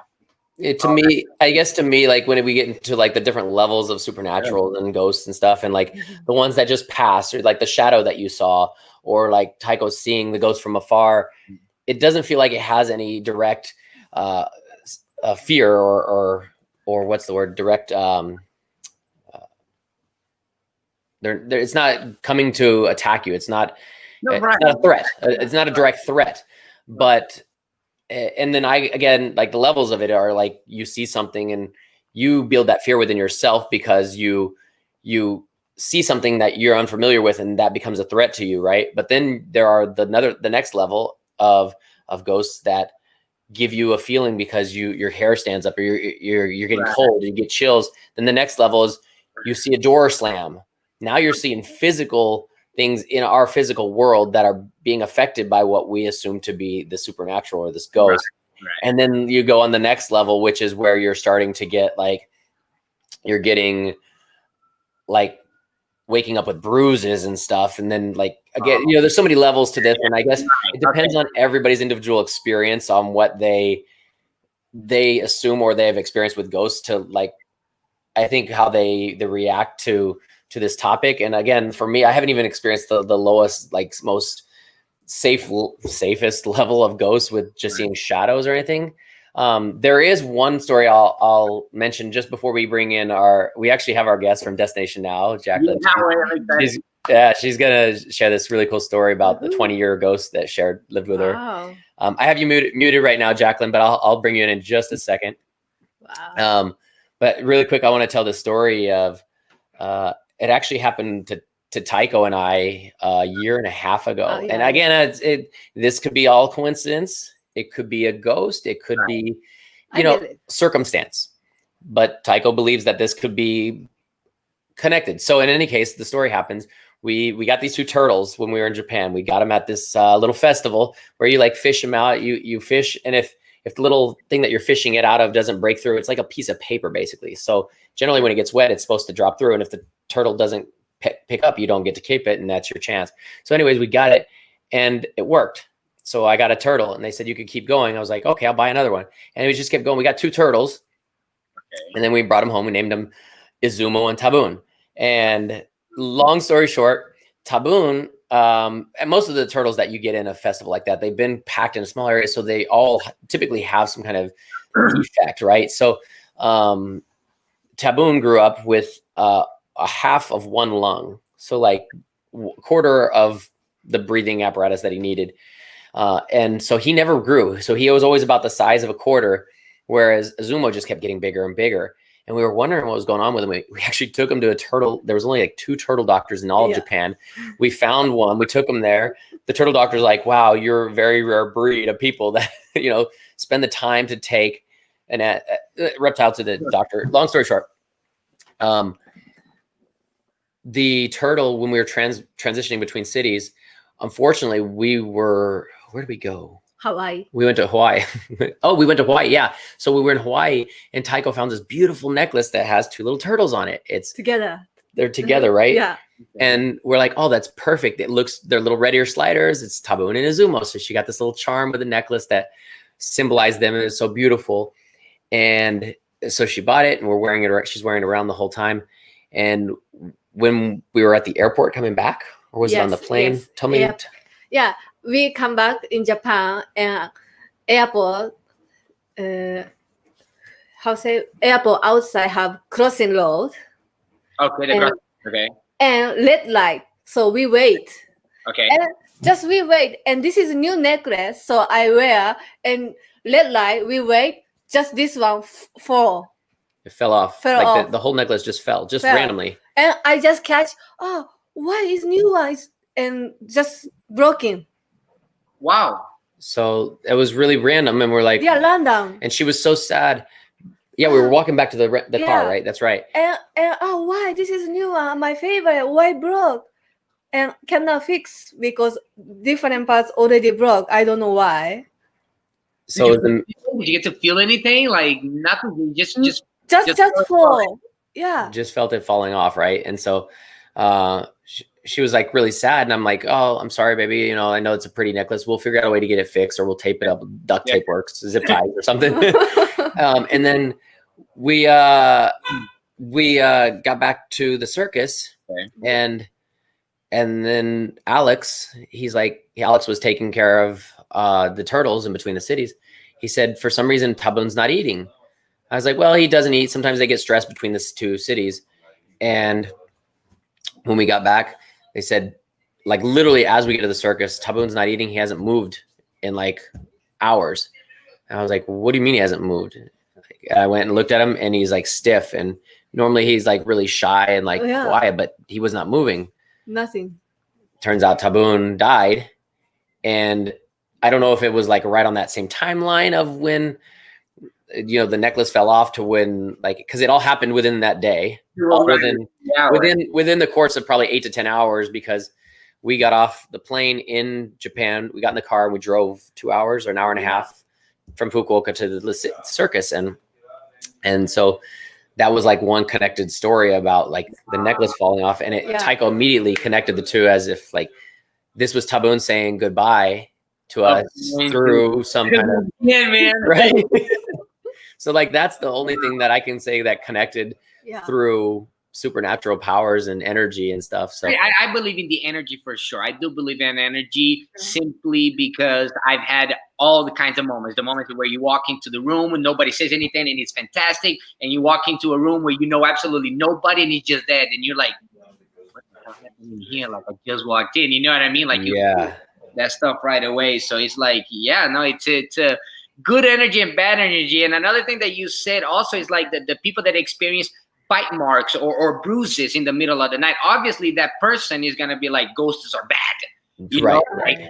To me, I guess to me, like when we get into like the different levels of supernatural and ghosts and stuff, and like the ones that just pass, or like the shadow that you saw, or like Taeko seeing the ghost from afar, it doesn't feel like it has any direct fear or what's the word? Direct. It's not coming to attack you. It's not. No, it's right. not a threat. It's not a direct threat, but. And then again, like the levels of it are like you see something and you build that fear within yourself because you see something that you're unfamiliar with and that becomes a threat to you, right? But then there are the next level of ghosts that give you a feeling because your hair stands up or you're getting cold, you get chills. Then the next level is you see a door slam. Now you're seeing physical things in our physical world that are being affected by what we assume to be the supernatural or this ghost. Right. And then you go on the next level, which is where you're starting to get like, you're getting like waking up with bruises and stuff. And then like, again, you know, there's so many levels to this. And I guess it depends on everybody's individual experience on what they assume or they have experienced with ghosts to like, I think how they react to this topic. And again, for me, I haven't even experienced the lowest, like most safest level of ghosts with just seeing shadows or anything. There is one story I'll mention just before we bring in we actually have our guest from Destination Now, Jacqueline. She's gonna share this really cool story about the 20-year ghost that lived with her. I have you muted right now, Jacqueline, but I'll bring you in just a second. Wow. But really quick, I want to tell the story of it actually happened to Taeko and I a year and a half ago. And again, this could be all coincidence. It could be a ghost. It could be, circumstance. But Taeko believes that this could be connected. So in any case, the story happens. We got these two turtles when we were in Japan. We got them at this little festival where you like fish them out. You fish, and if the little thing that you're fishing it out of doesn't break through, it's like a piece of paper basically. So generally when it gets wet, it's supposed to drop through. And if the turtle doesn't pick up, you don't get to keep it, and that's your chance. So anyways, we got it and it worked. So I got a turtle and they said you could keep going. I was like, okay, I'll buy another one. And we just kept going. We got two turtles. And then we brought them home. We named them Izumo and Tabun. And long story short, Tabun, and most of the turtles that you get in a festival like that, they've been packed in a small area. So they all typically have some kind of defect, right? So Tabun grew up with a half of one lung. So like a quarter of the breathing apparatus that he needed. And so he never grew. So he was always about the size of a quarter, whereas Izumo just kept getting bigger and bigger. And we were wondering what was going on with him. We actually took him to a turtle. There was only like 2 turtle doctors in all of Japan. We found one. We took him there. The turtle doctor's like, wow, you're a very rare breed of people that, spend the time to take a reptile to the doctor. Long story short, the turtle, when we were transitioning between cities, unfortunately, where did we go? Hawaii. We went to Hawaii. Oh, we went to Hawaii. Yeah. So we were in Hawaii and Taeko found this beautiful necklace that has 2 little turtles on it. They're together, right? Yeah. And we're like, oh, that's perfect. They're little red ear sliders. It's Tabun and Izumo. So she got this little charm with a necklace that symbolized them. It was so beautiful. And so she bought it and she's wearing it around the whole time. And when we were at the airport coming back, or was it on the plane? Yes. Tell me. Yeah. We come back in Japan and airport, airport outside have crossing road. Okay, okay. And red light. So we wait. Okay. And just we wait. And this is a new necklace. So I wear, and red light, we wait. Just this one fall. It fell off. Fell like off. The whole necklace just fell, just Fell. randomly. And I just catch, oh, what is new ones? And just broken. Wow. So it was really random, and we're like, Yeah, random. and she was so sad. Yeah, we were walking back to the car, Yeah. right? That's right. And oh, why this is new one? My favorite. Why broke? And cannot fix because different parts already broke. I don't know why. So Did you get to feel anything? Like nothing. You just Just fall. Yeah. just felt it falling off, right? And so she was like really sad, and I'm like, oh, I'm sorry, baby. You know, I know it's a pretty necklace. We'll figure out a way to get it fixed, or we'll tape it up. Duct tape works, zip ties or something. And then we got back to the circus, and then Alex was taking care of the turtles in between the cities. He said for some reason Tabun's not eating. I was like, well, he doesn't eat. Sometimes they get stressed between the two cities. And when we got back, they said, like literally as we get to the circus, Tabun's not eating. He hasn't moved in like hours. And I was like, what do you mean he hasn't moved? I went and looked at him, and he's like stiff. And normally he's like really shy and like quiet, but he was not moving. Nothing. Turns out Tabun died. And I don't know if it was like right on that same timeline of when, you know, the necklace fell off to when, like, because it all happened within that day, within the course of probably 8 to 10 hours, because we got off the plane in Japan. We got in the car and we drove 2 hours or an hour and a half from Fukuoka to the circus. And so that was like one connected story about like the necklace falling off. And Taeko immediately connected the two as if like this was Tabun saying goodbye to us through some kind of right. So like that's the only thing that I can say that connected through supernatural powers and energy and stuff. So I believe in the energy for sure. I do believe in energy simply because I've had all the kinds of moments. The moments where you walk into the room and nobody says anything and it's fantastic, and you walk into a room where you know absolutely nobody and it's just dead, and you're like, what the hell happened in here? Like I just walked in. You know what I mean? Like you that stuff right away. So it's like, it's a good energy and bad energy. And another thing that you said also is like the people that experience bite marks or bruises in the middle of the night. Obviously, that person is going to be like, ghosts are bad. You know, like,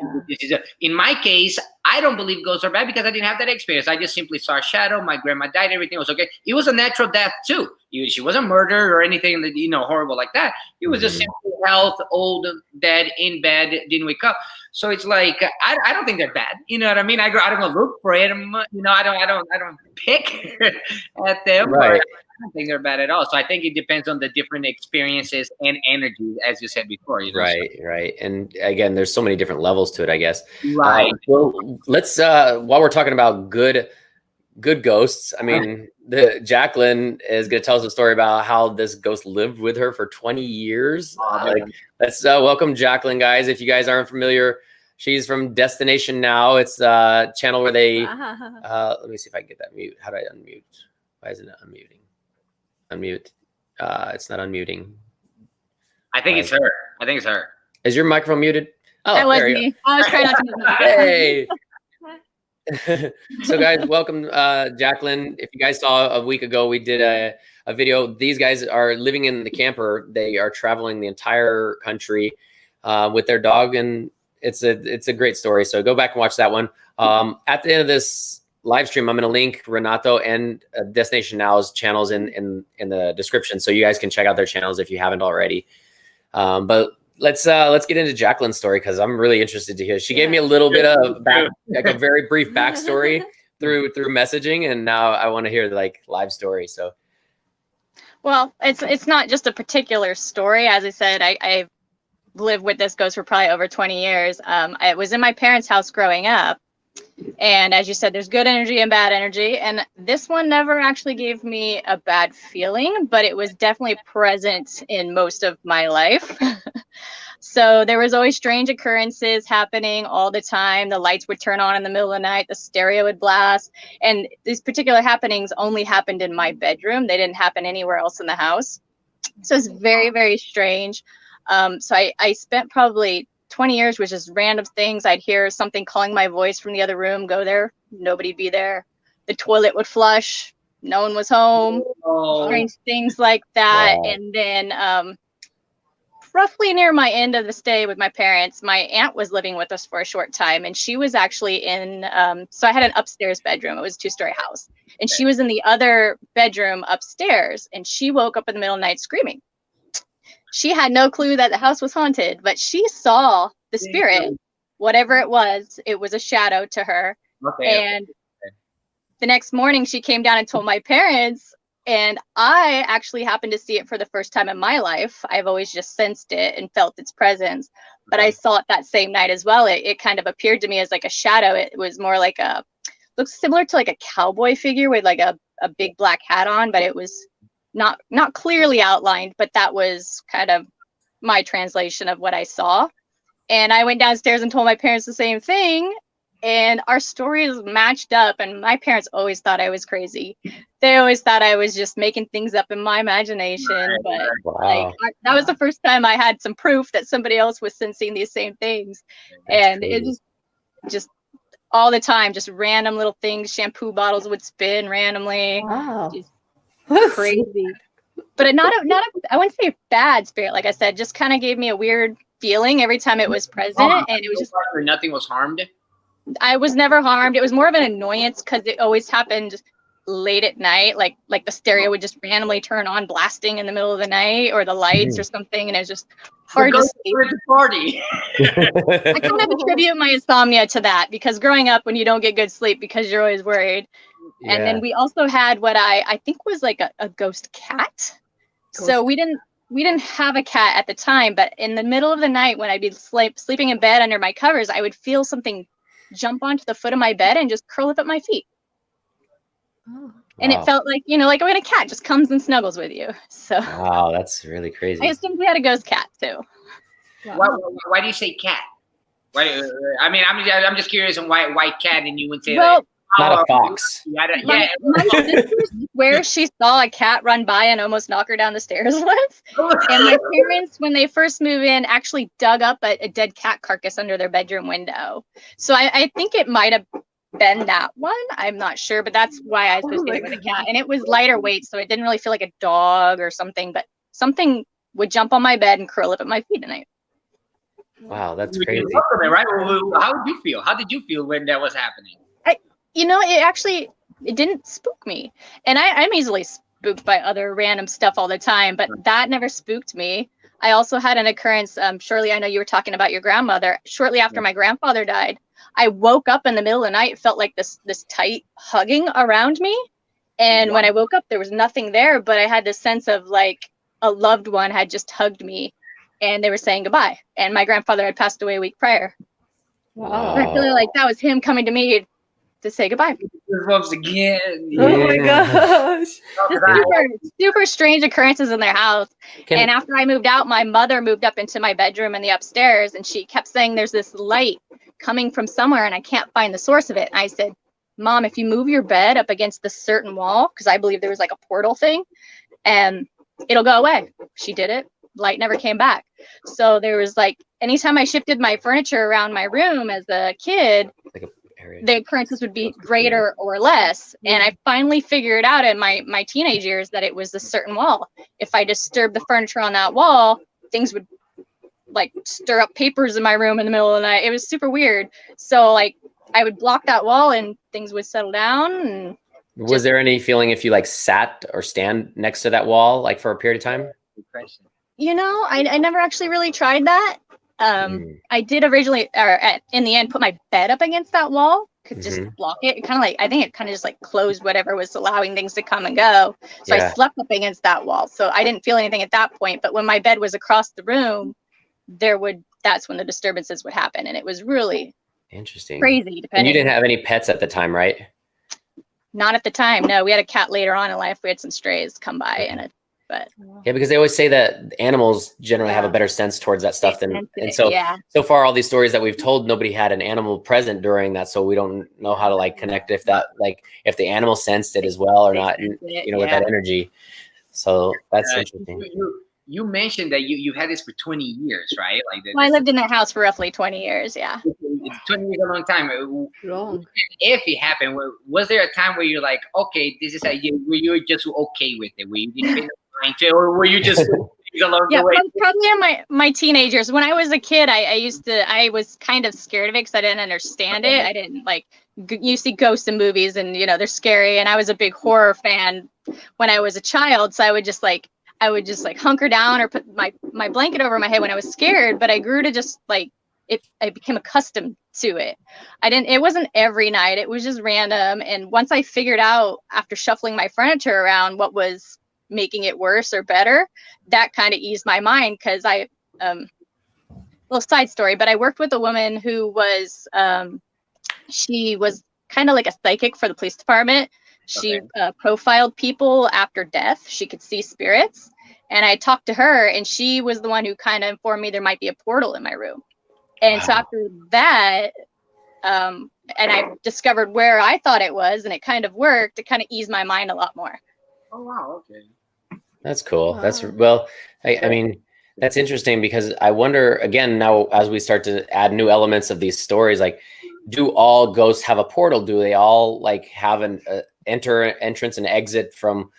in my case, I don't believe ghosts are bad because I didn't have that experience. I just simply saw a shadow. My grandma died. Everything was okay. It was a natural death too. She wasn't murdered or anything that, you know, horrible like that. It was just simple health, old, dead, in bed, didn't wake up. So it's like I don't think they're bad. You know what I mean? I don't go look for it. You know, I don't pick at them. Right. I don't think they're bad at all. So I think it depends on the different experiences and energy, as you said before. You know? Right. And again, there's so many different levels to it, I guess. Right. Well, let's while we're talking about good ghosts, I mean, Jacqueline is going to tell us a story about how this ghost lived with her for 20 years. Let's welcome Jacqueline, guys. If you guys aren't familiar, she's from Destination Now. It's a channel where they let me see if I can get that mute. How do I unmute? Why is it not unmuting? Unmute. It's not unmuting. I think it's her. Is your microphone muted? Oh, that was there me. I was trying not to mute. Hey. So guys, welcome Jacqueline. If you guys saw a week ago, we did a video. These guys are living in the camper. They are traveling the entire country with their dog, and it's a great story. So go back and watch that one. At the end of this live stream, I'm going to link Renato and Destination Now's channels in the description, so you guys can check out their channels if you haven't already. But let's get into Jacqueline's story, because I'm really interested to hear. She gave me a little bit of like a very brief backstory through messaging, and now I want to hear like live story. So, well, it's not just a particular story. As I said, I've lived with this ghost for probably over 20 years. I was in my parents' house growing up. And as you said, there's good energy and bad energy. And this one never actually gave me a bad feeling, but it was definitely present in most of my life. So there was always strange occurrences happening all the time. The lights would turn on in the middle of the night. The stereo would blast. And these particular happenings only happened in my bedroom. They didn't happen anywhere else in the house. So it's very, very strange. So I spent probably 20 years with just random things. I'd hear something calling my voice from the other room, go there, nobody be there. The toilet would flush, no one was home, Oh, strange things like that. Wow. And then roughly near my end of the stay with my parents, my aunt was living with us for a short time, and she was actually in so I had an upstairs bedroom. It was a 2-story house, and she was in the other bedroom upstairs, and she woke up in the middle of the night screaming. She had no clue that the house was haunted, but she saw the spirit, whatever it was a shadow to her. And the next morning she came down and told my parents, and I actually happened to see it for the first time in my life. I've always just sensed it and felt its presence, but I saw it that same night as well. It kind of appeared to me as like a shadow. It was more like looks similar to like a cowboy figure with like a big black hat on, but it was not clearly outlined, but that was kind of my translation of what I saw. And I went downstairs and told my parents the same thing, and our stories matched up, and my parents always thought I was crazy. They always thought I was just making things up in my imagination, but Wow. that was the first time I had some proof that somebody else was sensing these same things. That's And it crazy. just all the time, just random little things. Shampoo bottles would spin randomly. Wow. Just crazy. But not a I wouldn't say a bad spirit, like I said, just kind of gave me a weird feeling every time it was present. And it was just, nothing was harmed. I was never harmed. It was more of an annoyance because it always happened late at night, like the stereo would just randomly turn on blasting in the middle of the night, or the lights or something, and it was just hard to sleep. Party. I kind of attribute my insomnia to that, because growing up when you don't get good sleep because you're always worried. And then we also had what I think was like a ghost cat. So we didn't have a cat at the time, but in the middle of the night when I'd be sleeping in bed under my covers, I would feel something jump onto the foot of my bed and just curl up at my feet. And it felt like, like when a cat just comes and snuggles with you. So Wow, that's really crazy. I assumed we had a ghost cat too. Why do you say cat? Why? I mean, I'm just curious on why cat, and you would say Not a fox. My sister swears she saw a cat run by and almost knock her down the stairs once. And my parents, when they first moved in, actually dug up a dead cat carcass under their bedroom window. So I think it might have been that one. I'm not sure, but that's why I associate it with a cat. And it was lighter weight, so it didn't really feel like a dog or something, but something would jump on my bed and curl up at my feet at night. Wow, that's crazy. Right? How would you feel? How did you feel when that was happening? It didn't spook me. And I'm easily spooked by other random stuff all the time, but that never spooked me. I also had an occurrence, Shirley, I know you were talking about your grandmother. Shortly after my grandfather died, I woke up in the middle of the night. It felt like this tight hugging around me. And when I woke up, there was nothing there, but I had this sense of like a loved one had just hugged me and they were saying goodbye. And my grandfather had passed away a week prior. Wow. I feel like that was him coming to me to say goodbye. Goosebumps again. Oh my gosh. Super strange occurrences in their house. And after I moved out, my mother moved up into my bedroom in the upstairs, and she kept saying there's this light coming from somewhere and I can't find the source of it. And I said, Mom, if you move your bed up against this certain wall, because I believe there was like a portal thing, and it'll go away. She did it. Light never came back. So there was like, anytime I shifted my furniture around my room as a kid, the occurrences would be greater or less. And I finally figured out in my teenage years that it was a certain wall. If I disturbed the furniture on that wall, things would like stir up papers in my room in the middle of the night. It was super weird. So like I would block that wall and things would settle down. And was there any feeling if you like sat or stand next to that wall like for a period of time? I never actually really tried that. I did originally, in the end, put my bed up against that wall, could just block it. I think it kind of just like closed whatever was allowing things to come and go. So I slept up against that wall. So I didn't feel anything at that point. But when my bed was across the room, that's when the disturbances would happen. And it was really interesting, crazy. And you didn't have any pets at the time, right? Not at the time. No, we had a cat later on in life. We had some strays come by but yeah, because they always say that animals generally have a better sense towards that stuff so far all these stories that we've told, nobody had an animal present during that, so we don't know how to like connect if the animal sensed it as well or not, with that energy. So that's interesting. you mentioned that you had this for 20 years, right? Like Well, I lived in that house for roughly 20 years. Yeah. it's 20 years a long time. Long. If it happened, was there a time where you're like, okay, this is were you just okay with it? Were you didn't pay no mind to it, or were you just along Yeah, the way? probably in my teenagers. When I was a kid, I was kind of scared of it because I didn't understand it. I didn't like, you see ghosts in movies and, you know, they're scary. And I was a big horror fan when I was a child. So I would just like hunker down or put my blanket over my head when I was scared. But I grew to just like, I became accustomed to it. It wasn't every night. It was just random. And once I figured out after shuffling my furniture around what was making it worse or better, that kind of eased my mind. Because little side story, but I worked with a woman who was she was kind of like a psychic for the police department. She profiled people after death. She could see spirits, and I talked to her, and she was the one who kind of informed me there might be a portal in my room. And so after that, and I discovered where I thought it was, and it kind of worked. It kind of eased my mind a lot more. Oh wow, okay. That's cool. Wow. That's well, I mean, that's interesting because I wonder again now as we start to add new elements of these stories, like, do all ghosts have a portal? Do they all like have an entrance and exit from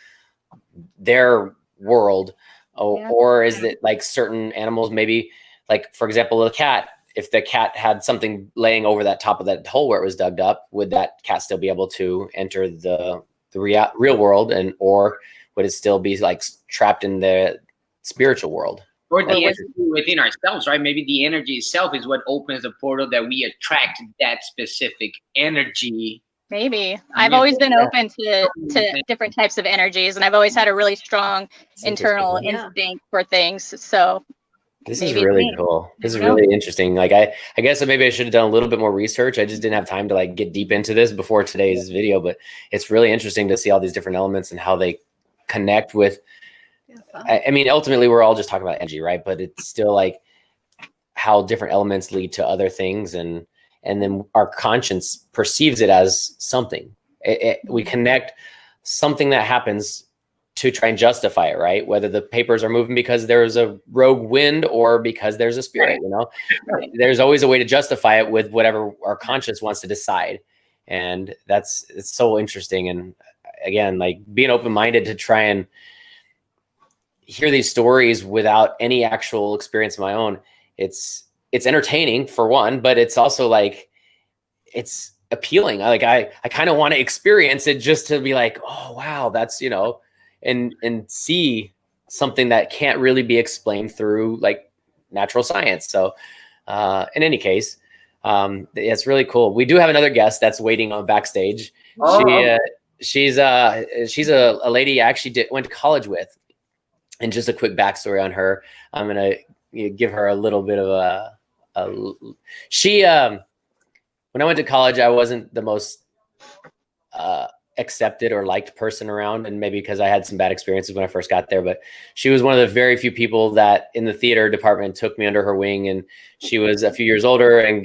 their world, or is it like certain animals? Maybe, like for example, a cat. If the cat had something laying over that top of that hole where it was dug up, would that cat still be able to enter the real world, or would it still be like trapped in the spiritual world? Or the energy within ourselves, right? Maybe the energy itself is what opens the portal that we attract that specific energy. Maybe. I've always been open to different types of energies, and I've always had a really strong internal instinct for things. So this is really cool. This is really interesting. Like I guess maybe I should have done a little bit more research. I just didn't have time to like get deep into this before today's video, but it's really interesting to see all these different elements and how they connect with. I mean, ultimately we're all just talking about energy, right? But it's still like how different elements lead to other things, and then our conscience perceives it as something. We connect something that happens to try and justify it, right? Whether the papers are moving because there's a rogue wind or because there's a spirit, you know, there's always a way to justify it with whatever our conscience wants to decide. And it's so interesting. And again, like being open-minded to try and hear these stories without any actual experience of my own. It's entertaining for one, but it's also like, it's appealing. I kind of want to experience it just to be like, oh, wow, that's, you know, and see something that can't really be explained through like natural science. So in any case, it's really cool. We do have another guest that's waiting on backstage. She's a lady I actually went to college with. And just a quick backstory on her. I'm going to give her a little bit of when I went to college, I wasn't the most accepted or liked person around, and maybe because I had some bad experiences when I first got there, but she was one of the very few people that in the theater department took me under her wing, and she was a few years older and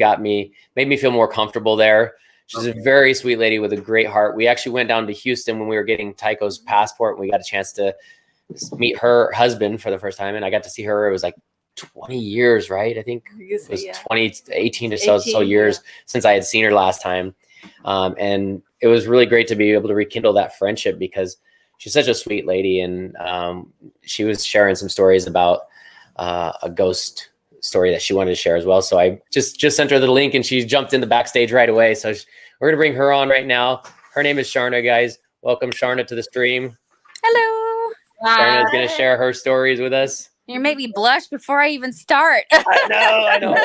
made me feel more comfortable there. She's a very sweet lady with a great heart. We actually went down to Houston when we were getting Taeko's passport, and we got a chance to meet her husband for the first time, and I got to see her. It was like 20 years, right? I think it was 18 or so years since I had seen her last time. And it was really great to be able to rekindle that friendship because she's such a sweet lady. And she was sharing some stories about a ghost story that she wanted to share as well. So I just sent her the link, and she jumped in the backstage right away. So we're going to bring her on right now. Her name is Sharna, guys. Welcome, Sharna, to the stream. Hello. Sharna is going to share her stories with us. You made me blush before I even start. I know.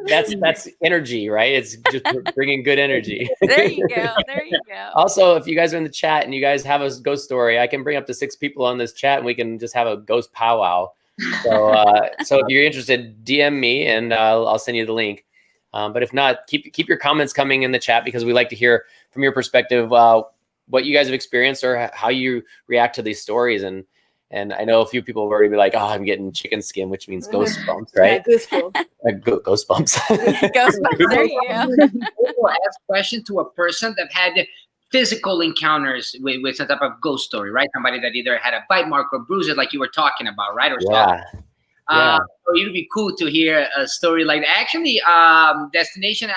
That's energy, right? It's just bringing good energy. There you go. Also, if you guys are in the chat and you guys have a ghost story, I can bring up to 6 people on this chat, and we can just have a ghost powwow. So if you're interested, DM me, and I'll send you the link. But if not, keep your comments coming in the chat, because we like to hear from your perspective what you guys have experienced or how you react to these stories. And I know a few people have already been like, oh, I'm getting chicken skin, which means ghost bumps, right? Yeah, goosebumps. Ghost bumps. Ghost bumps. There you go. We'll ask questions to a person that had physical encounters with some type of ghost story, right? Somebody that either had a bite mark or bruises, like you were talking about, right? Or Yeah. Yeah. so it would be cool to hear a story like that. Actually, Destination,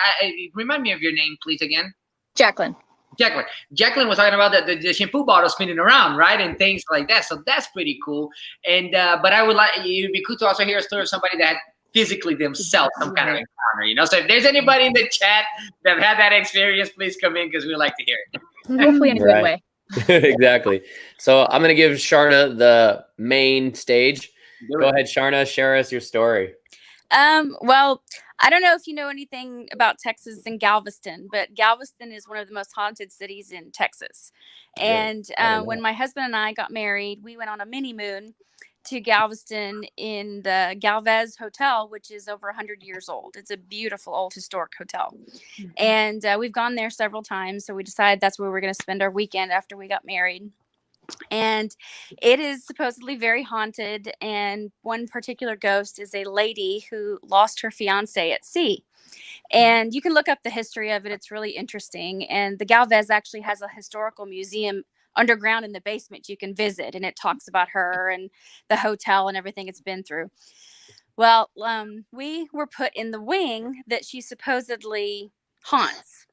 remind me of your name, please, again. Jacqueline. Jacqueline was talking about the shampoo bottle spinning around, right? And things like that. So that's pretty cool. And but I would like, it'd be cool to also hear a story of somebody that physically themselves some kind of encounter, you know. So if there's anybody in the chat that had that experience, please come in because we like to hear it. Hopefully in a good way. Exactly. So I'm going to give Sharna the main stage. Go ahead, Sharna. Share us your story. Well, I don't know if you know anything about Texas and Galveston, but Galveston is one of the most haunted cities in Texas. And when my husband and I got married, we went on a mini moon to Galveston in the Galvez Hotel, which is over 100 years old. It's a beautiful old historic hotel. And we've gone there several times. So we decided that's where we're going to spend our weekend after we got married. And it is supposedly very haunted. And one particular ghost is a lady who lost her fiance at sea. And you can look up the history of it. It's really interesting. And the Galvez actually has a historical museum underground in the basement you can visit. And it talks about her and the hotel and everything it's been through. Well, we were put in the wing that she supposedly haunts.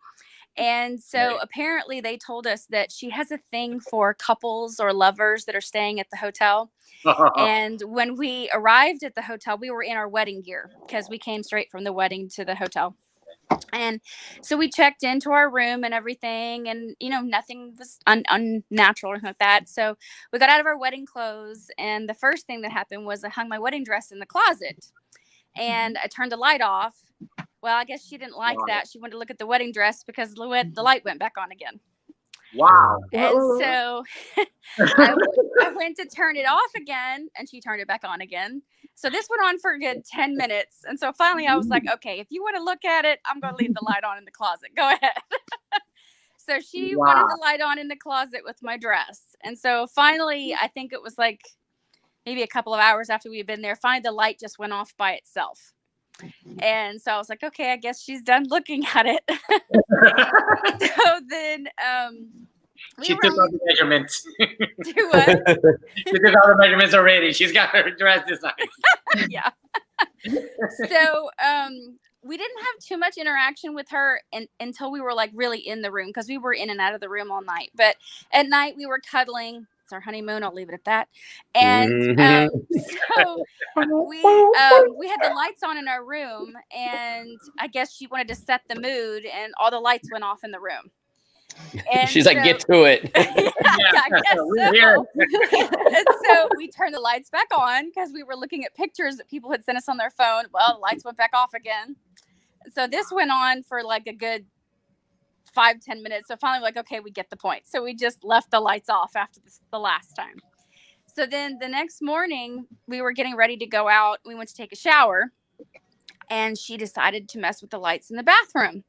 And so apparently they told us that she has a thing for couples or lovers that are staying at the hotel. And when we arrived at the hotel, we were in our wedding gear because we came straight from the wedding to the hotel. And so we checked into our room and everything, and, you know, nothing was unnatural or anything like that. So we got out of our wedding clothes, and the first thing that happened was I hung my wedding dress in the closet, and I turned the light off. Well, I guess she didn't like that. She wanted to look at the wedding dress because the light went back on again. Wow. And so I went to turn it off again, and she turned it back on again. So this went on for a good 10 minutes. And so finally I was like, okay, if you want to look at it, I'm going to leave the light on in the closet. Go ahead. So she wanted the light on in the closet with my dress. And so finally, I think it was like maybe a couple of hours after we had been there, finally the light just went off by itself. And so I was like, okay, I guess she's done looking at it. So then she took all the measurements. Do what? She took all the measurements already. She's got her dress designed. Yeah. So we didn't have too much interaction with her until we were like really in the room, because we were in and out of the room all night. But at night we were cuddling. It's our honeymoon. I'll leave it at that. And so we had the lights on in our room, and I guess she wanted to set the mood, and all the lights went off in the room. And she's like, get to it. I guess so. And so we turned the lights back on because we were looking at pictures that people had sent us on their phone. Well, the lights went back off again. So this went on for like a good 5-10 minutes. So finally, like, okay, we get the point. So we just left the lights off after the last time. So then the next morning, we were getting ready to go out. We went to take a shower, and she decided to mess with the lights in the bathroom.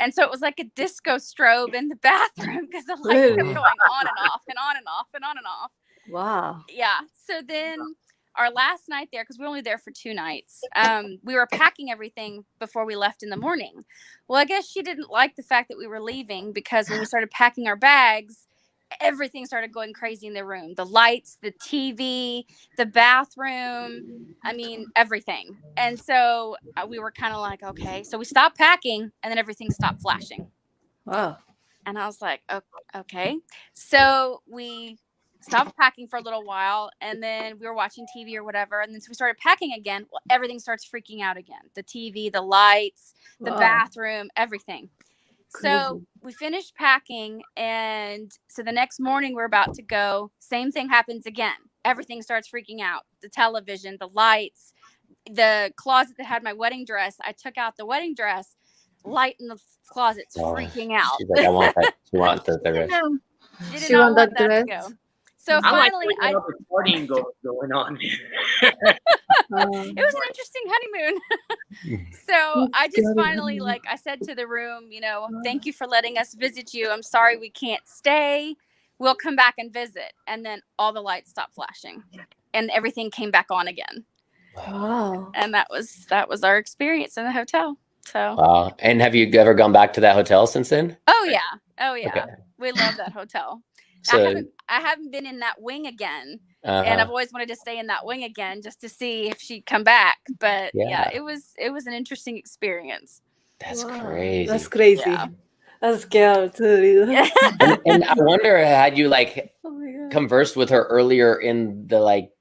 And so it was like a disco strobe in the bathroom because the lights kept going on and off and on and off and on and off. Wow. Yeah. So then our last night there, because we were only there for 2 nights, we were packing everything before we left in the morning. Well, I guess she didn't like the fact that we were leaving, because when we started packing our bags, everything started going crazy in the room. The lights, the TV, the bathroom, I mean, everything. And so we were kind of like, okay. So we stopped packing, and then everything stopped flashing. Wow. And I was like, okay. So we stopped packing for a little while, and then we were watching TV or whatever. And then so we started packing again. Well, everything starts freaking out again. The TV, the lights, the bathroom, everything. So we finished packing, and so the next morning we're about to go. Same thing happens again. Everything starts freaking out. The television, the lights, the closet that had my wedding dress. I took out the wedding dress. Light in the closet's freaking out. She's like, I want that. She wants the dress. She did not want that to go. So finally, I like the partying going on. It was an interesting honeymoon. So I just finally, like I said to the room, you know, thank you for letting us visit you. I'm sorry we can't stay. We'll come back and visit. And then all the lights stopped flashing, and everything came back on again. Wow. And that was our experience in the hotel. So Wow. And have you ever gone back to that hotel since then? oh yeah. Oh yeah, Okay. we love that hotel. So, I haven't been in that wing again, uh-huh. and I've always wanted to stay in that wing again just to see if she'd come back. But yeah, Yeah. it was an interesting experience. That's Wow, crazy. That's crazy. Yeah. That's scared too. And I wonder, had you like Oh my God. conversed with her earlier in the like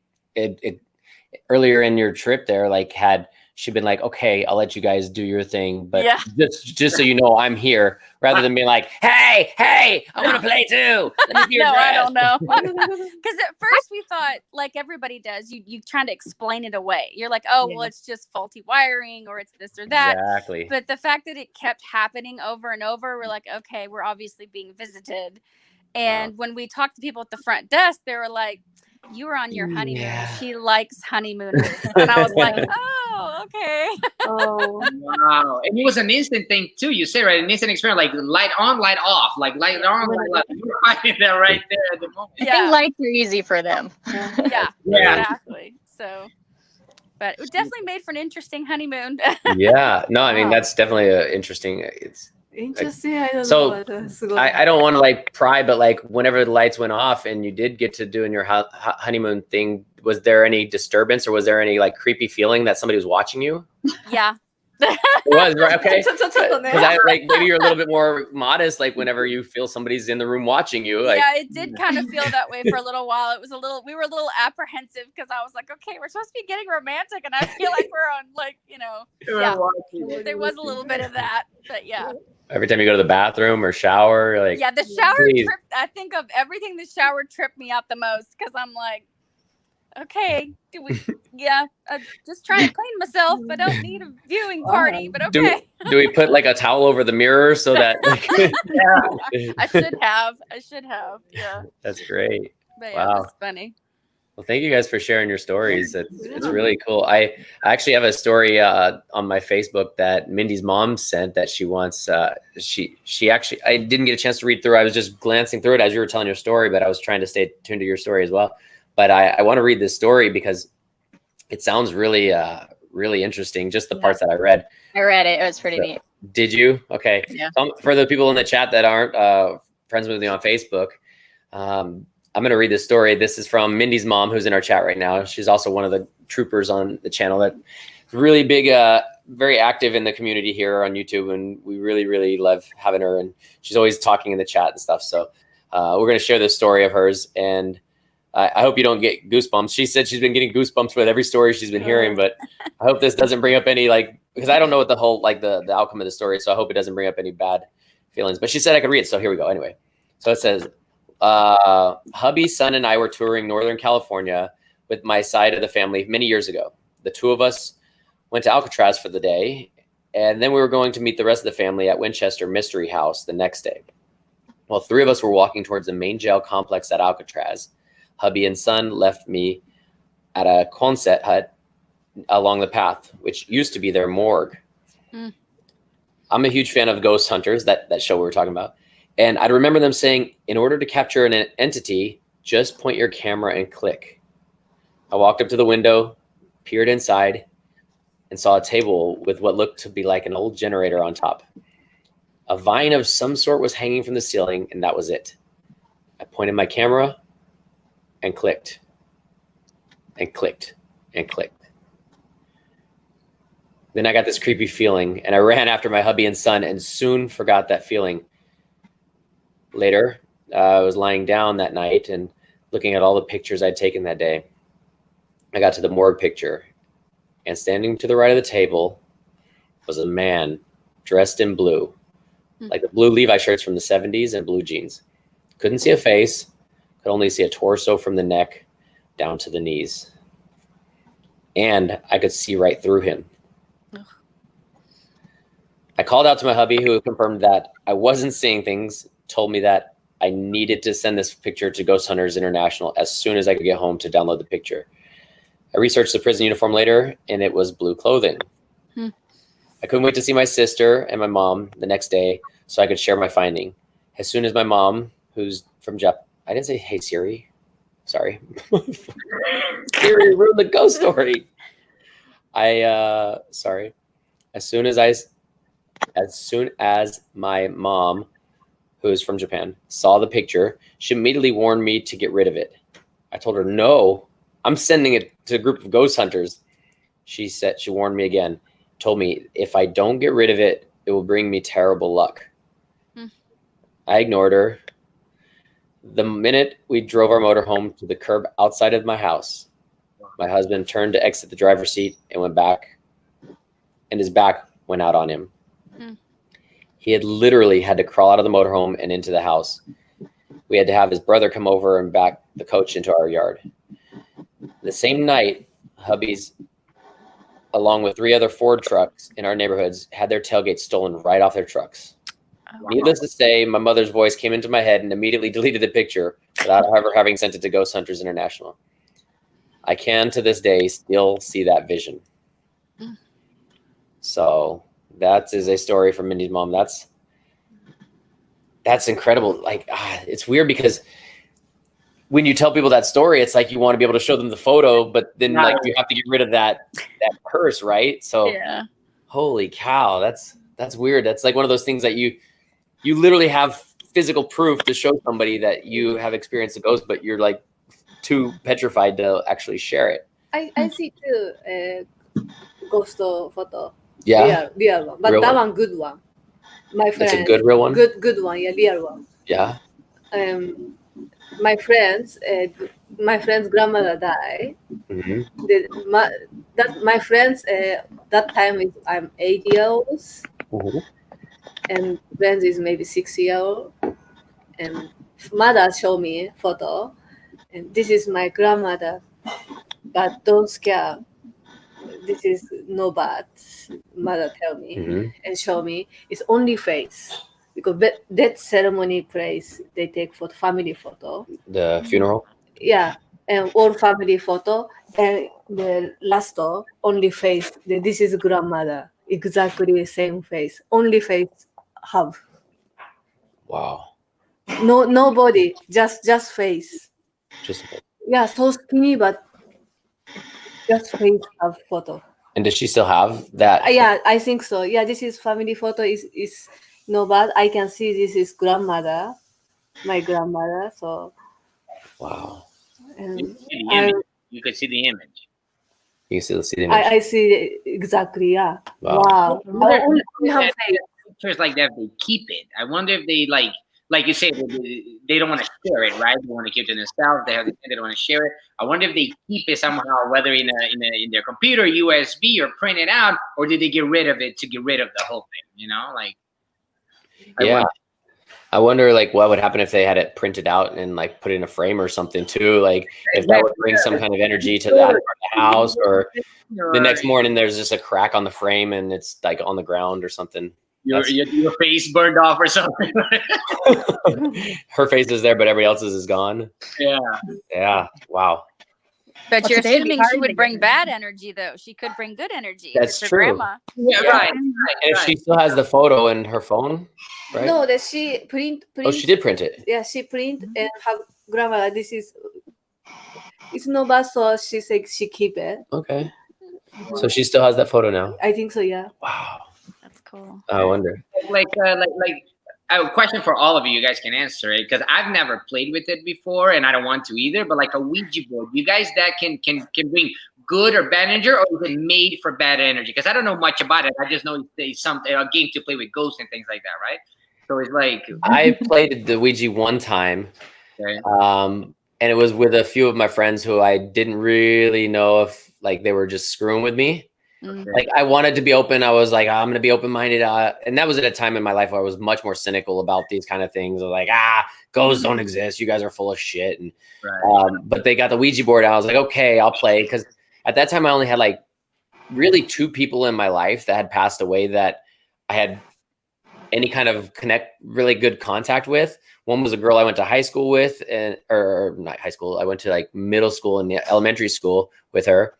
earlier in your trip there, like had she been like, okay, I'll let you guys do your thing, but Yeah. just so you know, I'm here, rather than being like, hey, I want to play too. Let me see your No, dress. I don't know. Because at first we thought, like everybody does, you trying to explain it away. You're like, oh, well, it's just faulty wiring or it's this or that. Exactly. But the fact that it kept happening over and over, we're like, okay, we're obviously being visited. And when we talked to people at the front desk, they were like, you were on your honeymoon. Yeah. She likes honeymooners. And I was like, oh, okay. Oh, Wow. And it was an instant thing too. You say, right? An instant experience, like light on, light off, like light on, light off. You were finding that right there at the moment. I think lights are easy for them. Yeah, Yeah. exactly. So, but it definitely made for an interesting honeymoon. Yeah. No, I mean, Wow. that's definitely interesting. It's interesting. I don't So, know. That's good. I don't want to like pry, but like whenever the lights went off and you did get to doing your honeymoon thing, was there any disturbance or was there any like creepy feeling that somebody was watching you? Yeah. It was, right? Okay. ちょっとね。 Because I like maybe you're a little bit more modest, like whenever you feel somebody's in the room watching you. Like, Yeah, it did kind of feel that way for a little while. We were a little apprehensive because I was like, okay, we're supposed to be getting romantic, and I feel like we're on like, yeah. There was a little bit of that, but yeah. every time you go to the bathroom or shower, like, Yeah, the shower please. trip, I think of everything, the shower tripped me out the most because I'm like, okay, just trying to clean myself. I don't need a viewing party, but okay. Do we put like a towel over the mirror so that? Like, I should have. Yeah. That's great. But yeah, Wow. it was funny. Well, thank you guys for sharing your stories. It's really cool. I actually have a story on my Facebook that Mindy's mom sent that she wants. She actually, I didn't get a chance to read through. I was just glancing through it as you were telling your story, but I was trying to stay tuned to your story as well. But I want to read this story because it sounds really, really interesting. Just the parts that I read. I read it. It was pretty neat. Did you? Okay. Yeah. For the people in the chat that aren't friends with me on Facebook, I'm going to read this story. This is from Mindy's mom, who's in our chat right now. She's also one of the troopers on the channel that's really big, very active in the community here on YouTube. And we really, really love having her. And she's always talking in the chat and stuff. So we're going to share this story of hers. And I hope you don't get goosebumps. She said she's been getting goosebumps with every story she's been hearing, but I hope this doesn't bring up any, like, because I don't know what the whole, like the outcome of the story. So I hope it doesn't bring up any bad feelings, but she said I could read it. So here we go. Anyway, so it says, hubby, son, and I were touring Northern California with my side of the family many years ago. The two of us went to Alcatraz for the day, and then we were going to meet the rest of the family at Winchester Mystery House the next day. Well, three of us were walking towards the main jail complex at Alcatraz. Hubby and son left me at a Quonset hut along the path, which used to be their morgue. Mm. I'm a huge fan of Ghost Hunters, that show we were talking about. And I remember them saying, in order to capture an entity, just point your camera and click. I walked up to the window, peered inside, and saw a table with what looked to be like an old generator on top. A vine of some sort was hanging from the ceiling, and that was it. I pointed my camera and clicked, and clicked, and clicked. Then I got this creepy feeling, and I ran after my hubby and son and soon forgot that feeling. Later, I was lying down that night and looking at all the pictures I'd taken that day. I got to the morgue picture, and standing to the right of the table was a man dressed in blue, like the blue Levi shirts from the 70s and blue jeans. Couldn't see a face, could only see a torso from the neck down to the knees. And I could see right through him. I called out to my hubby, who confirmed that I wasn't seeing things, told me that I needed to send this picture to Ghost Hunters International as soon as I could get home to download the picture. I researched the prison uniform later, and it was blue clothing. I couldn't wait to see my sister and my mom the next day so I could share my finding. As soon as my mom, who's from Japan, I didn't say, hey, Siri. Sorry. Siri ruined the ghost story. Sorry. As soon as my mom, who's from Japan, saw the picture. She immediately warned me to get rid of it. I told her, no, I'm sending it to a group of ghost hunters. She warned me again, told me if I don't get rid of it, it will bring me terrible luck. I ignored her. The minute we drove our motorhome to the curb outside of my house, my husband turned to exit the driver's seat and went back, and his back went out on him. He had literally had to crawl out of the motorhome and into the house. We had to have his brother come over and back the coach into our yard. The same night, hubbies, along with 3 other Ford trucks in our neighborhoods, had their tailgates stolen right off their trucks. Needless to say, my mother's voice came into my head and immediately deleted the picture without ever having sent it to Ghost Hunters International. I can, to this day, still see that vision. So that is a story from Mindy's mom. That's incredible. Like, it's weird because when you tell people that story, it's like you want to be able to show them the photo, but then like you have to get rid of that curse, right? So, holy cow, that's weird. That's like one of those things that you literally have physical proof to show somebody that you have experienced a ghost, but you're like too petrified to actually share it. I see too ghost photo. Yeah, real one, but real that one. one good one. My friend. It's a good real one. Good one. Yeah, real one. Yeah. My friend's grandmother died. My friend's that time is I'm 8 years old, and friends is maybe 6 years old. And mother showed me photo, and this is my grandmother, but don't scare. This is no bad. Mother tell me and show me. It's only face. Because that ceremony place, they take for family photo. The funeral? Yeah, and all family photo. And the last only face. This is grandmother. Exactly same face. Only face have. Wow. No body. Just face. Just. Yeah, so skinny, but just face have photo. And does she still have that? Yeah, I think so. Yeah, this is family photo. Is no bad. I can see this is grandmother, my grandmother. So, wow. You could see the image. You can still see the image. I see exactly. Yeah. Wow. Pictures like that, they keep it. I wonder if they like you say, they don't want to share it, right? They want to keep it to themselves. They don't want to share it. I wonder if they keep it somehow, whether in their computer, USB, or print it out, or did they get rid of it to get rid of the whole thing? You know, like. I wonder like what would happen if they had it printed out and like put it in a frame or something too. Like if that would bring some kind of energy to that part of the house, or the next morning there's just a crack on the frame and it's like on the ground or something. Your face burned off or something. Her face is there, but everybody else's is gone. Yeah. Yeah. Wow. But you're assuming she would bring bad energy, though. She could bring good energy. That's true. Grandma. Yeah, right. And if she still has the photo in her phone, right? No, that she print. Oh, she did print it. Yeah, she print and have grandma. This is. It's no bad, so she said she keep it. Okay. So she still has that photo now. I think so. Yeah. Wow. That's cool. I wonder. Like I have a question for all of you. You guys can answer it because I've never played with it before, and I don't want to either. But like a Ouija board, you guys that can bring good or bad energy, or is it made for bad energy? Because I don't know much about it. I just know it's a game to play with ghosts and things like that, right? So it's like I played the Ouija one time, and it was with a few of my friends who I didn't really know if like they were just screwing with me. Like I wanted to be open. I was like, I'm going to be open-minded. And that was at a time in my life where I was much more cynical about these kind of things. I was like, ghosts don't exist. You guys are full of shit. And, but they got the Ouija board. And I was like, okay, I'll play. Cause at that time I only had like really 2 people in my life that had passed away that I had any kind of really good contact with. One was a girl I went to high school with or not high school. I went to like middle school and elementary school with her.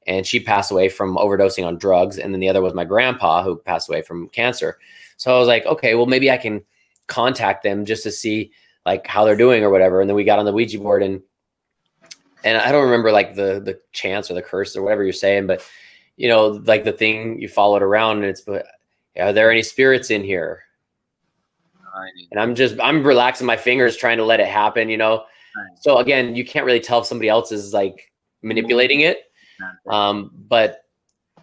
And she passed away from overdosing on drugs. And then the other was my grandpa who passed away from cancer. So I was like, okay, well, maybe I can contact them just to see like how they're doing or whatever. And then we got on the Ouija board and I don't remember like the chants or the curse or whatever you're saying, but you know, like the thing you followed around and are there any spirits in here? and I'm relaxing my fingers trying to let it happen, you know. So again, you can't really tell if somebody else is like manipulating it. But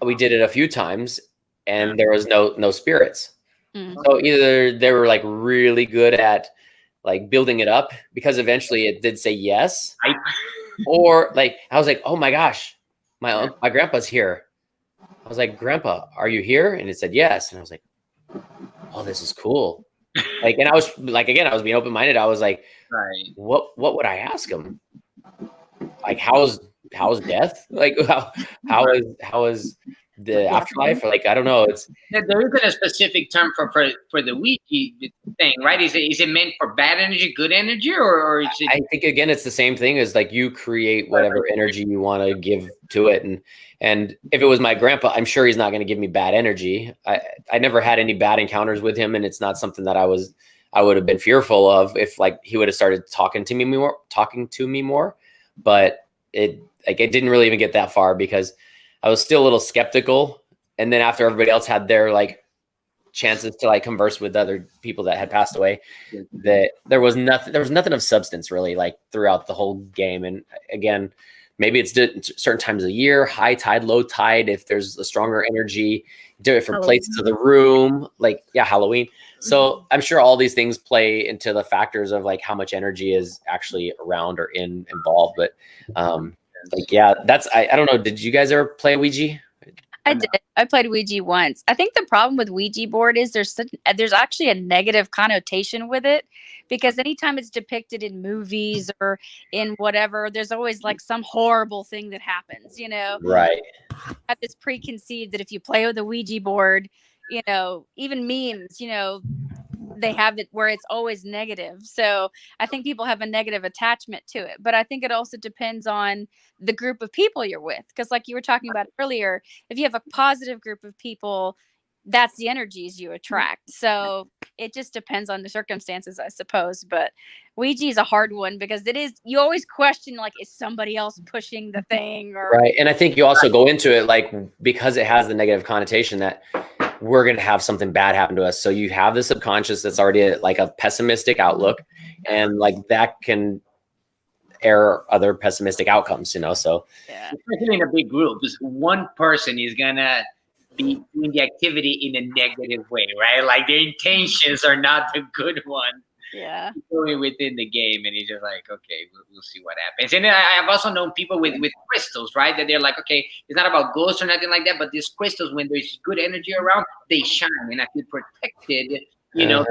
we did it a few times and there was no spirits. So either they were like really good at like building it up, because eventually it did say yes, or like I was like, oh my gosh, my grandpa's here. I was like, Grandpa, are you here? And it said yes. And I was like, oh, this is cool. Like, and I was like, again, I was being open-minded. I was like, what would I ask him? Like, how's death? Like, how is the afterlife? Like, I don't know. There isn't a specific term for the Ouija thing, right? Is it meant for bad energy, good energy, or is it? I think again, it's the same thing as like you create whatever energy you want to give to it, and if it was my grandpa, I'm sure he's not going to give me bad energy. I never had any bad encounters with him, and it's not something that I would have been fearful of if like he would have started talking to me more. But it didn't really even get that far because I was still a little skeptical. And then after everybody else had their like chances to like converse with other people that had passed away, that there was nothing of substance really like throughout the whole game. And again, maybe it's certain times of the year, high tide, low tide, if there's a stronger energy, different places of the room, like Halloween. So I'm sure all these things play into the factors of like how much energy is actually around or involved. But that's I don't know. Did you guys ever play Ouija? I did. I played Ouija once. I think the problem with Ouija board is there's actually a negative connotation with it, because anytime it's depicted in movies or in whatever, there's always like some horrible thing that happens, you know? Right. I have this preconceived that if you play with a Ouija board, you know, even memes, you know, they have it where it's always negative. So I think people have a negative attachment to it, but I think it also depends on the group of people you're with. Because like you were talking about earlier, if you have a positive group of people, that's the energies you attract. So it just depends on the circumstances, I suppose. But Ouija is a hard one because you always question, like, is somebody else pushing the thing? Or right. And I think you also go into it like, because it has the negative connotation that we're going to have something bad happen to us. So you have the subconscious that's already like a pessimistic outlook, and like that can air other pessimistic outcomes, you know? So especially in a big group, because one person is going to be doing the activity in a negative way, right? Like their intentions are not the good one. Yeah. Going within the game, and he's just like, okay, we'll see what happens. And I've also known people with crystals, right? That they're like, okay, it's not about ghosts or nothing like that, but these crystals, when there's good energy around, they shine, and I feel protected, you know,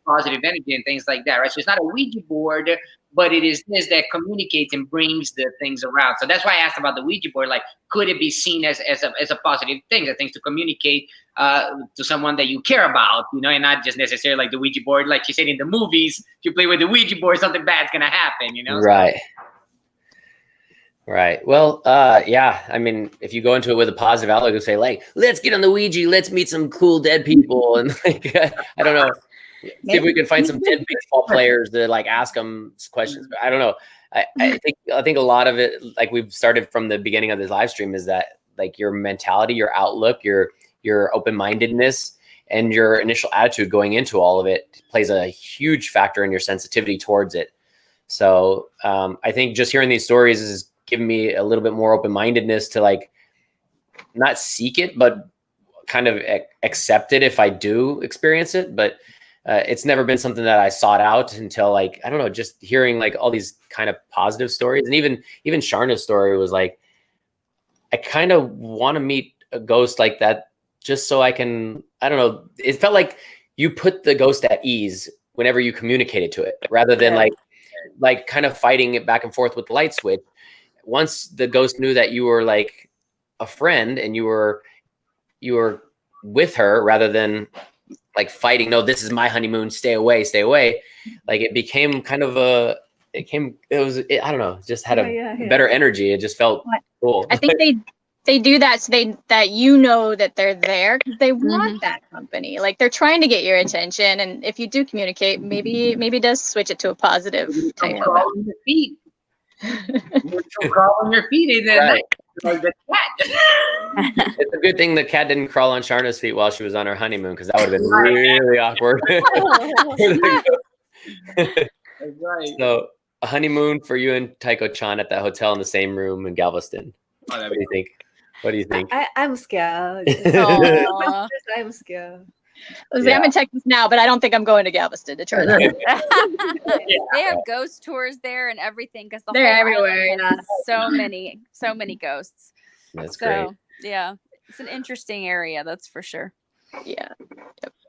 positive energy and things like that, right? So it's not a Ouija board, but it is this that communicates and brings the things around. So that's why I asked about the Ouija board. Like, could it be seen as a positive thing, a thing to communicate to someone that you care about, you know, and not just necessarily like the Ouija board, like you said in the movies, if you play with the Ouija board, something bad's gonna happen, you know? Right. Right. Well, I mean, if you go into it with a positive outlook and say, like, let's get on the Ouija, let's meet some cool dead people, and like, I don't know, see if we can find some dead baseball players to like ask them questions. I don't know. I think a lot of it, like we've started from the beginning of this live stream, is that like your mentality, your outlook, your open-mindedness, and your initial attitude going into all of it plays a huge factor in your sensitivity towards it. So I think just hearing these stories is giving me a little bit more open-mindedness to like not seek it, but kind of accept it if I do experience it. But it's never been something that I sought out until, like, I don't know, just hearing like all these kind of positive stories. And even Sharna's story was like, I kind of want to meet a ghost like that just so I can, I don't know, it felt like you put the ghost at ease whenever you communicated to it, rather than like kind of fighting it back and forth with the light switch. Once the ghost knew that you were like a friend and you were with her, rather than like fighting, no, this is my honeymoon, stay away. Like it became kind of I don't know, just had a better energy. It just felt cool. I think they do that so that you know that they're there because they want that company. Like they're trying to get your attention, and if you do communicate, maybe it does switch it to a positive. Crawl on your feet. Crawl on your feet. Right. like the cat. It's a good thing the cat didn't crawl on Sharna's feet while she was on her honeymoon, because that would have been really awkward. That's right. So a honeymoon for you and Taeko-chan at that hotel in the same room in Galveston. Oh, What do you think? What do you think? I'm scared. Aw. I'm scared. I'm in Texas now, but I don't think I'm going to Galveston to try that. They have ghost tours there and everything because the They're whole everywhere, island has so many ghosts. That's great. So yeah, it's an interesting area, that's for sure. Yeah.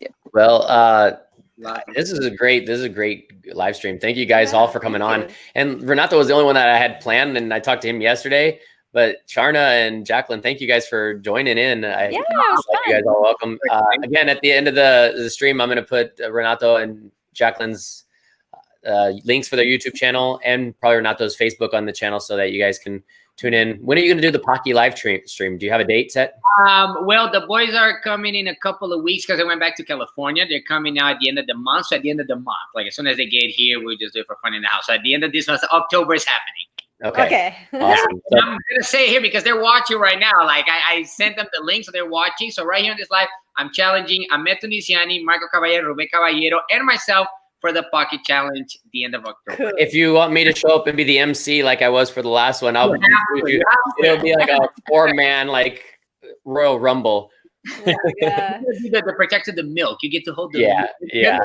Yep. Well, this is a great live stream. Thank you guys all for coming on. And Renato was the only one that I had planned, and I talked to him yesterday. But Sharna and Jacqueline, thank you guys for joining in. Yeah, it was fun. You guys all welcome. Again, at the end of the stream, I'm going to put Renato and Jacqueline's links for their YouTube channel and probably Renato's Facebook on the channel so that you guys can tune in. When are you going to do the Pocky live stream? Do you have a date set? Well, the boys are coming in a couple of weeks because I went back to California. They're coming now at the end of the month. So at the end of the month, like as soon as they get here, we'll just do it for fun in the house. So at the end of this month, October is happening. Okay. Awesome. So, I'm gonna say it here because they're watching right now. Like I sent them the link, so they're watching. So right here in this live, I'm challenging Ahmed Tunisiani, Marco Caballero, Rubén Caballero, and myself for the Pocket Challenge at the end of October. if you want me to show up and be the MC like I was for the last one, it'll be like a 4-man like Royal Rumble. Yeah. The protected the milk. You get to hold the Yeah, milk. yeah.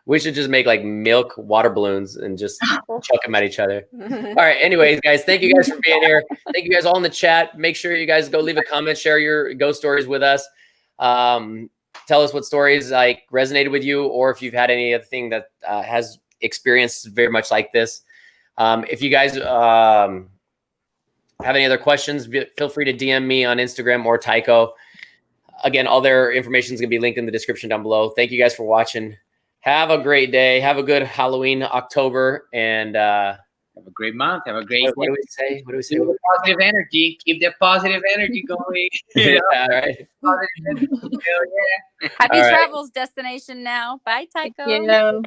We should just make like milk water balloons and just chuck them at each other. All right. Anyways, guys, thank you guys for being here. Thank you guys all in the chat. Make sure you guys go leave a comment, share your ghost stories with us. Tell us what stories like resonated with you, or if you've had any other thing that has experienced very much like this. If you guys have any other questions, feel free to DM me on Instagram or Taeko. Again, all their information is going to be linked in the description down below. Thank you guys for watching. Have a great day. Have a good Halloween, October, and have a great month. Have a great what do we say? What do we say? Keep the positive energy. Keep that positive energy going. Yeah, all right. Positive energy. Hell yeah. Happy All right. travels destination now. Bye, Taeko. You know.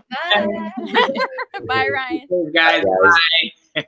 Bye, Ryan. Guys, bye.